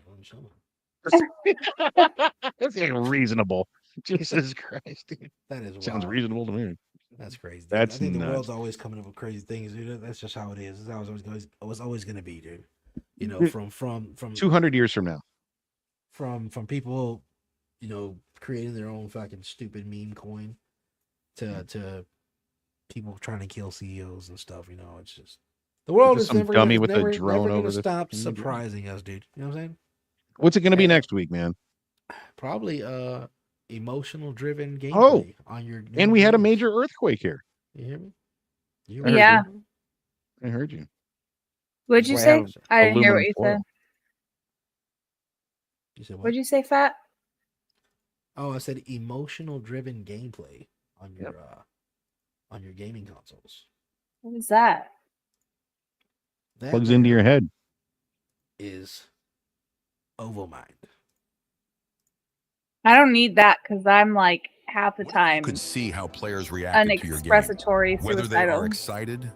That's reasonable. Jesus Christ, dude. That is Sounds wild. reasonable to me. That's crazy. Dude. That's I think nuts. the world's always coming up with crazy things, dude. That's just how it is. That's how it was always going to be, dude. You know, from 200 years from now. from people, you know, creating their own fucking stupid meme coin to people trying to kill CEOs and stuff. You know, it's just the world Just is some never dummy gonna, with a never, drone never over gonna the stop thing. surprising us, dude. You know what I'm saying? What's it going to be And- next week, man? Probably emotional driven gameplay Oh, on your and we had a games. major earthquake here. You hear me? You I heard Yeah. you. I heard you. What'd you Why say? have I didn't hear what aluminum you foil? said. You said what? What'd you say, Fat? Oh, I said emotional driven gameplay on your gaming consoles. What is that? That Plugs into your head. is Ovomind. I don't need that because I'm like half the time Could see how players reacted to your game, unexpressatory whether they are suicidal. excited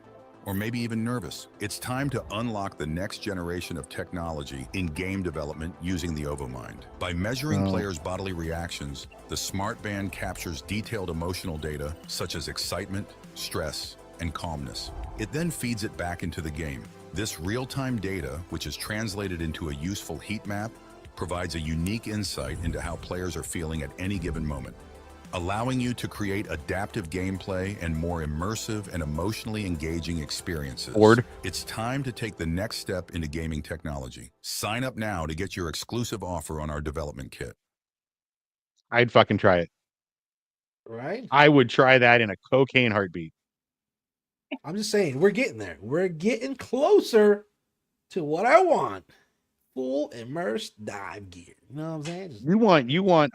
or maybe even nervous. It's time to unlock the next generation of technology in game development using the Ovomind. By measuring players' bodily reactions, the smart band captures detailed emotional data such as excitement, stress, and calmness. It then feeds it back into the game. This real-time data, which is translated into a useful heat map, provides a unique insight into how players are feeling at any given moment, allowing you to create adaptive gameplay and more immersive and emotionally engaging experiences. Ford. It's time to take the next step into gaming technology. Sign up now to get your exclusive offer on our development kit. I'd fucking try it. Right? I would try that in a cocaine heartbeat. I'm just saying, we're getting there. We're getting closer to what I want. Full immersed dive gear. You know what I'm saying? You want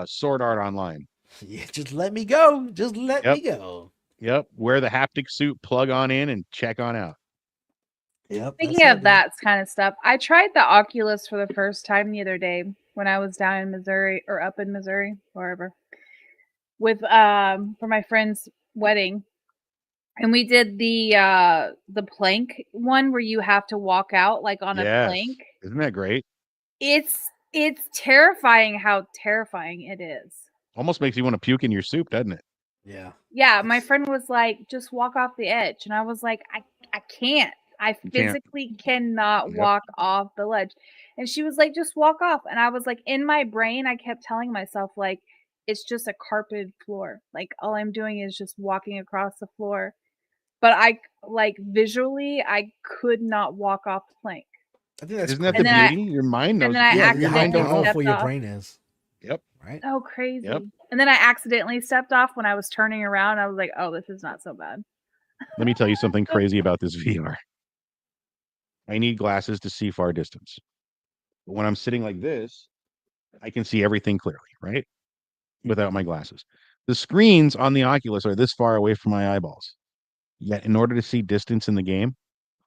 Sword Art Online. Yeah, just let me go. Just let Yep. me go. Yep. Wear the haptic suit, plug on in, and check on out. Yep. Speaking of that kind of stuff, I tried the Oculus for the first time the other day when I was down in Missouri or up in Missouri, wherever, with for my friend's wedding. And we did the plank one where you have to walk out like on a plank. Isn't that great? It's terrifying how terrifying it is. Almost makes you want to puke in your soup, doesn't it? Yeah. Yeah, my friend was like, just walk off the edge. And I was like, I can't. I physically cannot walk off the ledge. And she was like, just walk off. And I was like, in my brain, I kept telling myself, like, it's just a carpeted floor. Like, all I'm doing is just walking across the floor. But I, like, visually, I could not walk off the plank. I think that's Isn't that the beauty? Your mind knows. And then I accidentally how powerful stepped your off. brain is. Yep. Right? Oh, crazy. Yep. And then I accidentally stepped off when I was turning around. I was like, oh, this is not so bad. Let me tell you something crazy about this VR. I need glasses to see far distance. But when I'm sitting like this, I can see everything clearly, right? Without my glasses. The screens on the Oculus are this far away from my eyeballs. Yet in order to see distance in the game,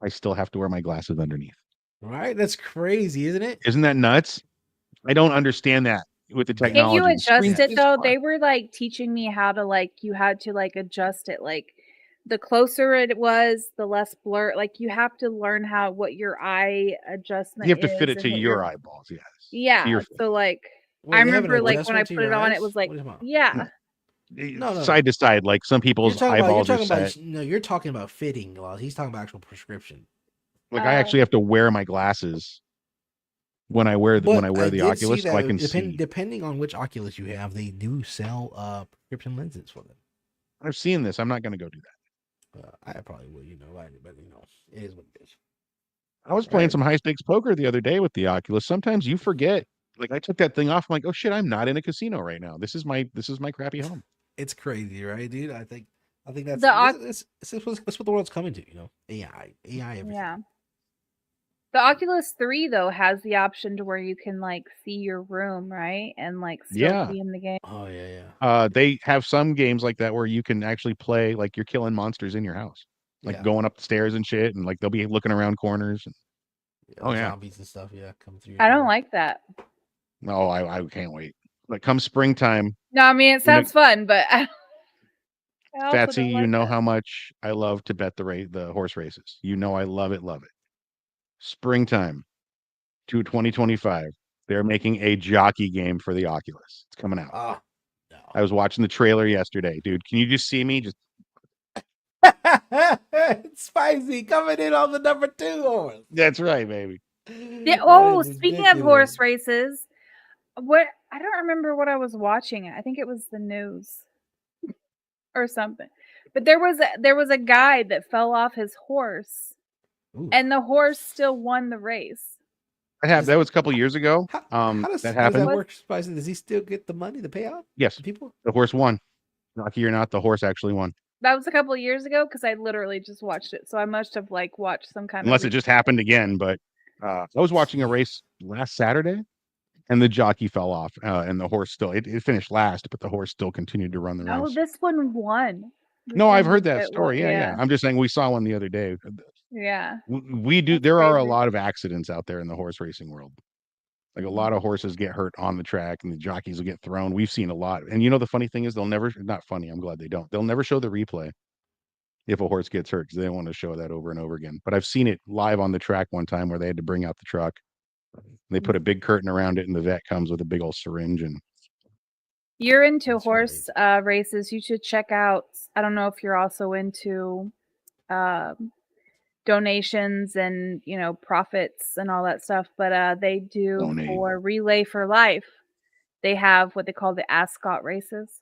I still have to wear my glasses underneath. Right? That's crazy, isn't it? Isn't that nuts? I don't understand that with the technology. If you The screen adjust it is though, far. they were like teaching me how to like you had to like adjust it. Like the closer it was, the less blur. Like you have to learn how what your eye adjustment. You have to is fit it and to what your eyeballs, yes. Yeah. your- So like Wait, I they have an remember like when I adjustment to put it your on, eyes? it was like What are you talking about? yeah. No. Side to side, like some people's eyeballs are set. No, you're talking about fitting. Well, he's talking about actual prescription. Like I actually have to wear my glasses when I wear But the did Oculus, see so I that can see. depending on which Oculus you have, they do sell prescription lenses for them. I've seen this. I'm not going to go do that. I probably would, but it is what it is. I was playing some high stakes poker the other day with the Oculus. Sometimes you forget. Like I took that thing off. I'm like, oh shit, I'm not in a casino right now. This is my crappy home. It's crazy, right, dude? I think that's it's what the world's coming to. AI everything. Yeah. The Oculus 3 though has the option to where you can like see your room, right? And like still be in the game. Oh yeah. They have some games like that where you can actually play like you're killing monsters in your house, like going up the stairs and shit, and like they'll be looking around corners. And, zombies and stuff. Yeah, coming through. I don't like that. No, I can't wait. Like come springtime. No, I mean it sounds fun, but I also Fatsy, don't you like know that. how much I love to bet the horse races. You know I love it. Springtime to 2025. They're making a jockey game for the Oculus. It's coming out. No. I was watching the trailer yesterday, dude. Can you just see me? Just Spicy coming in on the number 2 horse. That's right, baby. Yeah, speaking of horse races, I don't remember what I was watching. I think it was the news or something. But there was a guy that fell off his horse. Ooh. And the horse still won the race. That was a couple years ago. How does that that happened. work, Spicy? Does he still get the money, the payout? Yes. People? The horse won. Lucky or not, the horse actually won. That was a couple of years ago because I literally just watched it. So I must have like watched some kind Unless of it just happened again. But I was watching a race last Saturday and the jockey fell off and the horse still it finished last, but the horse still continued to run the race. Oh, this one won. No, I've heard that story. Yeah. I'm just saying we saw one the other day. Yeah. We do. There are a lot of accidents out there in the horse racing world. Like a lot of horses get hurt on the track and the jockeys will get thrown. We've seen a lot. And the funny thing is not funny. I'm glad they don't. They'll never show the replay if a horse gets hurt because they don't want to show that over and over again. But I've seen it live on the track one time where they had to bring out the truck. They put a big curtain around it and the vet comes with a big old syringe. And you're into horse races. You should check out, I don't know if you're also into donations and, you know, profits and all that stuff, but they do Donate. for Relay for Life. They have what they call the Ascot races.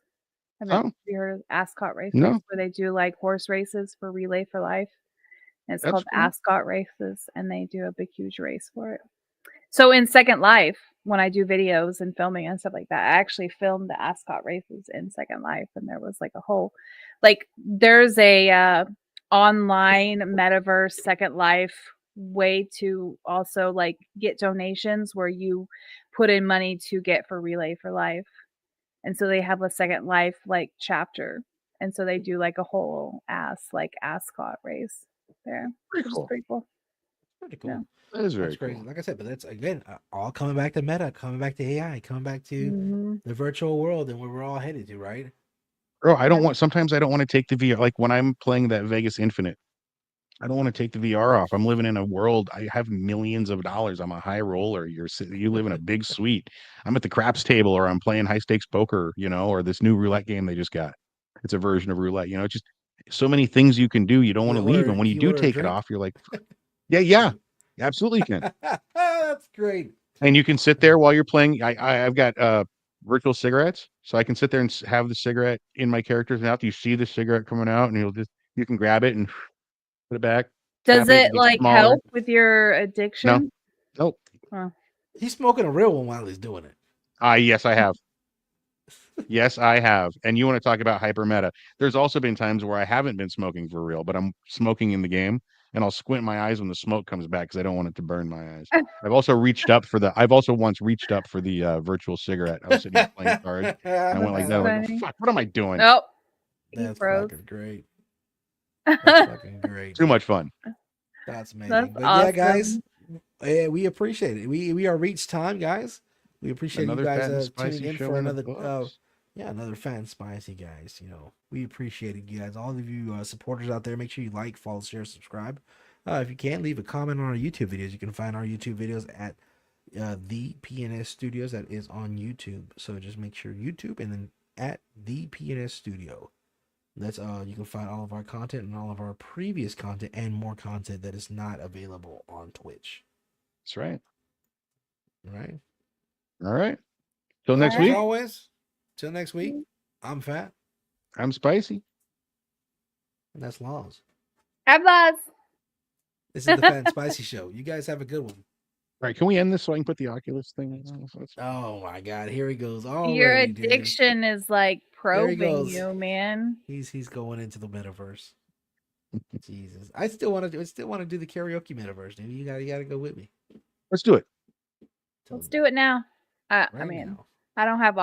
Have you heard of Ascot races? No. Where they do like horse races for Relay for Life. And it's That's called cool. Ascot races, and they do a big, huge race for it. So in Second Life, when I do videos and filming and stuff like that, I actually filmed the Ascot races in Second Life, and there was like a whole, like, there's a online metaverse Second Life way to also like get donations where you put in money to get for Relay for Life, and so they have a Second Life like chapter, and so they do like a whole Ascot race there, Pretty which is cool. pretty cool. Pretty cool. Yeah. That is very That's crazy. cool. Like I said, but that's again all coming back to meta, coming back to AI, coming back to Mhm. the virtual world and where we're all headed to, right? Bro, sometimes I don't want to take the VR. Like when I'm playing that Vegas Infinite, I don't want to take the VR off. I'm living in a world. I have millions of dollars. I'm a high roller. You live in a big suite. I'm at the craps table, or I'm playing high stakes poker, or this new roulette game they just got. It's a version of roulette. It's just so many things you can do. You don't want to leave. And when you do take it off, you're like, yeah, absolutely you can. That's great. And you can sit there while you're playing. I've got virtual cigarettes, so I can sit there and have the cigarette in my character's mouth. You see the cigarette coming out, and you can grab it and put it back. Does tap it, it gets like smaller. help with your No, addiction? nope. Oh. He's smoking a real one while he's doing it. Yes, I have. Yes, I have. And you want to talk about hyper meta? There's also been times where I haven't been smoking for real, but I'm smoking in the game, and I'll squint my eyes when the smoke comes back because I don't want it to burn my eyes. I've also once reached up for the virtual cigarette. I was sitting here playing cards, and I went like that. I'm like, funny. fuck, what am I doing? Nope. He That's froze. fucking great. That's fucking great. Too much fun. That's amazing. That's But awesome. yeah, guys, we appreciate it. We are reached time, guys. We appreciate Another you Phat and guys Spicy tuning in Show for in the another books. another Phat and Spicy, guys. We appreciate it, you guys. All of you supporters out there, make sure you like, follow, share, subscribe. If you can, leave a comment on our YouTube videos. You can find our YouTube videos at the PNS Studios. That is on YouTube. So just make sure YouTube and then at the PNS Studio. That's you can find all of our content and all of our previous content and more content that is not available on Twitch. That's right. Right. All right. Till Well, next as week. always, till next week, I'm Phat. I'm Spicy. And that's Laws. I'm Buzz. This is the Phat and Spicy Show. You guys have a good one. All right, can we end this so I can put the Oculus thing on? Oh my God, here he goes. Already, Your dude. addiction is like probing goes. you, man. He's going into the metaverse. Jesus, I still want to do the karaoke metaverse, dude. You gotta go with me. Let's do it. Let's do it now. I Right mean, now. I don't have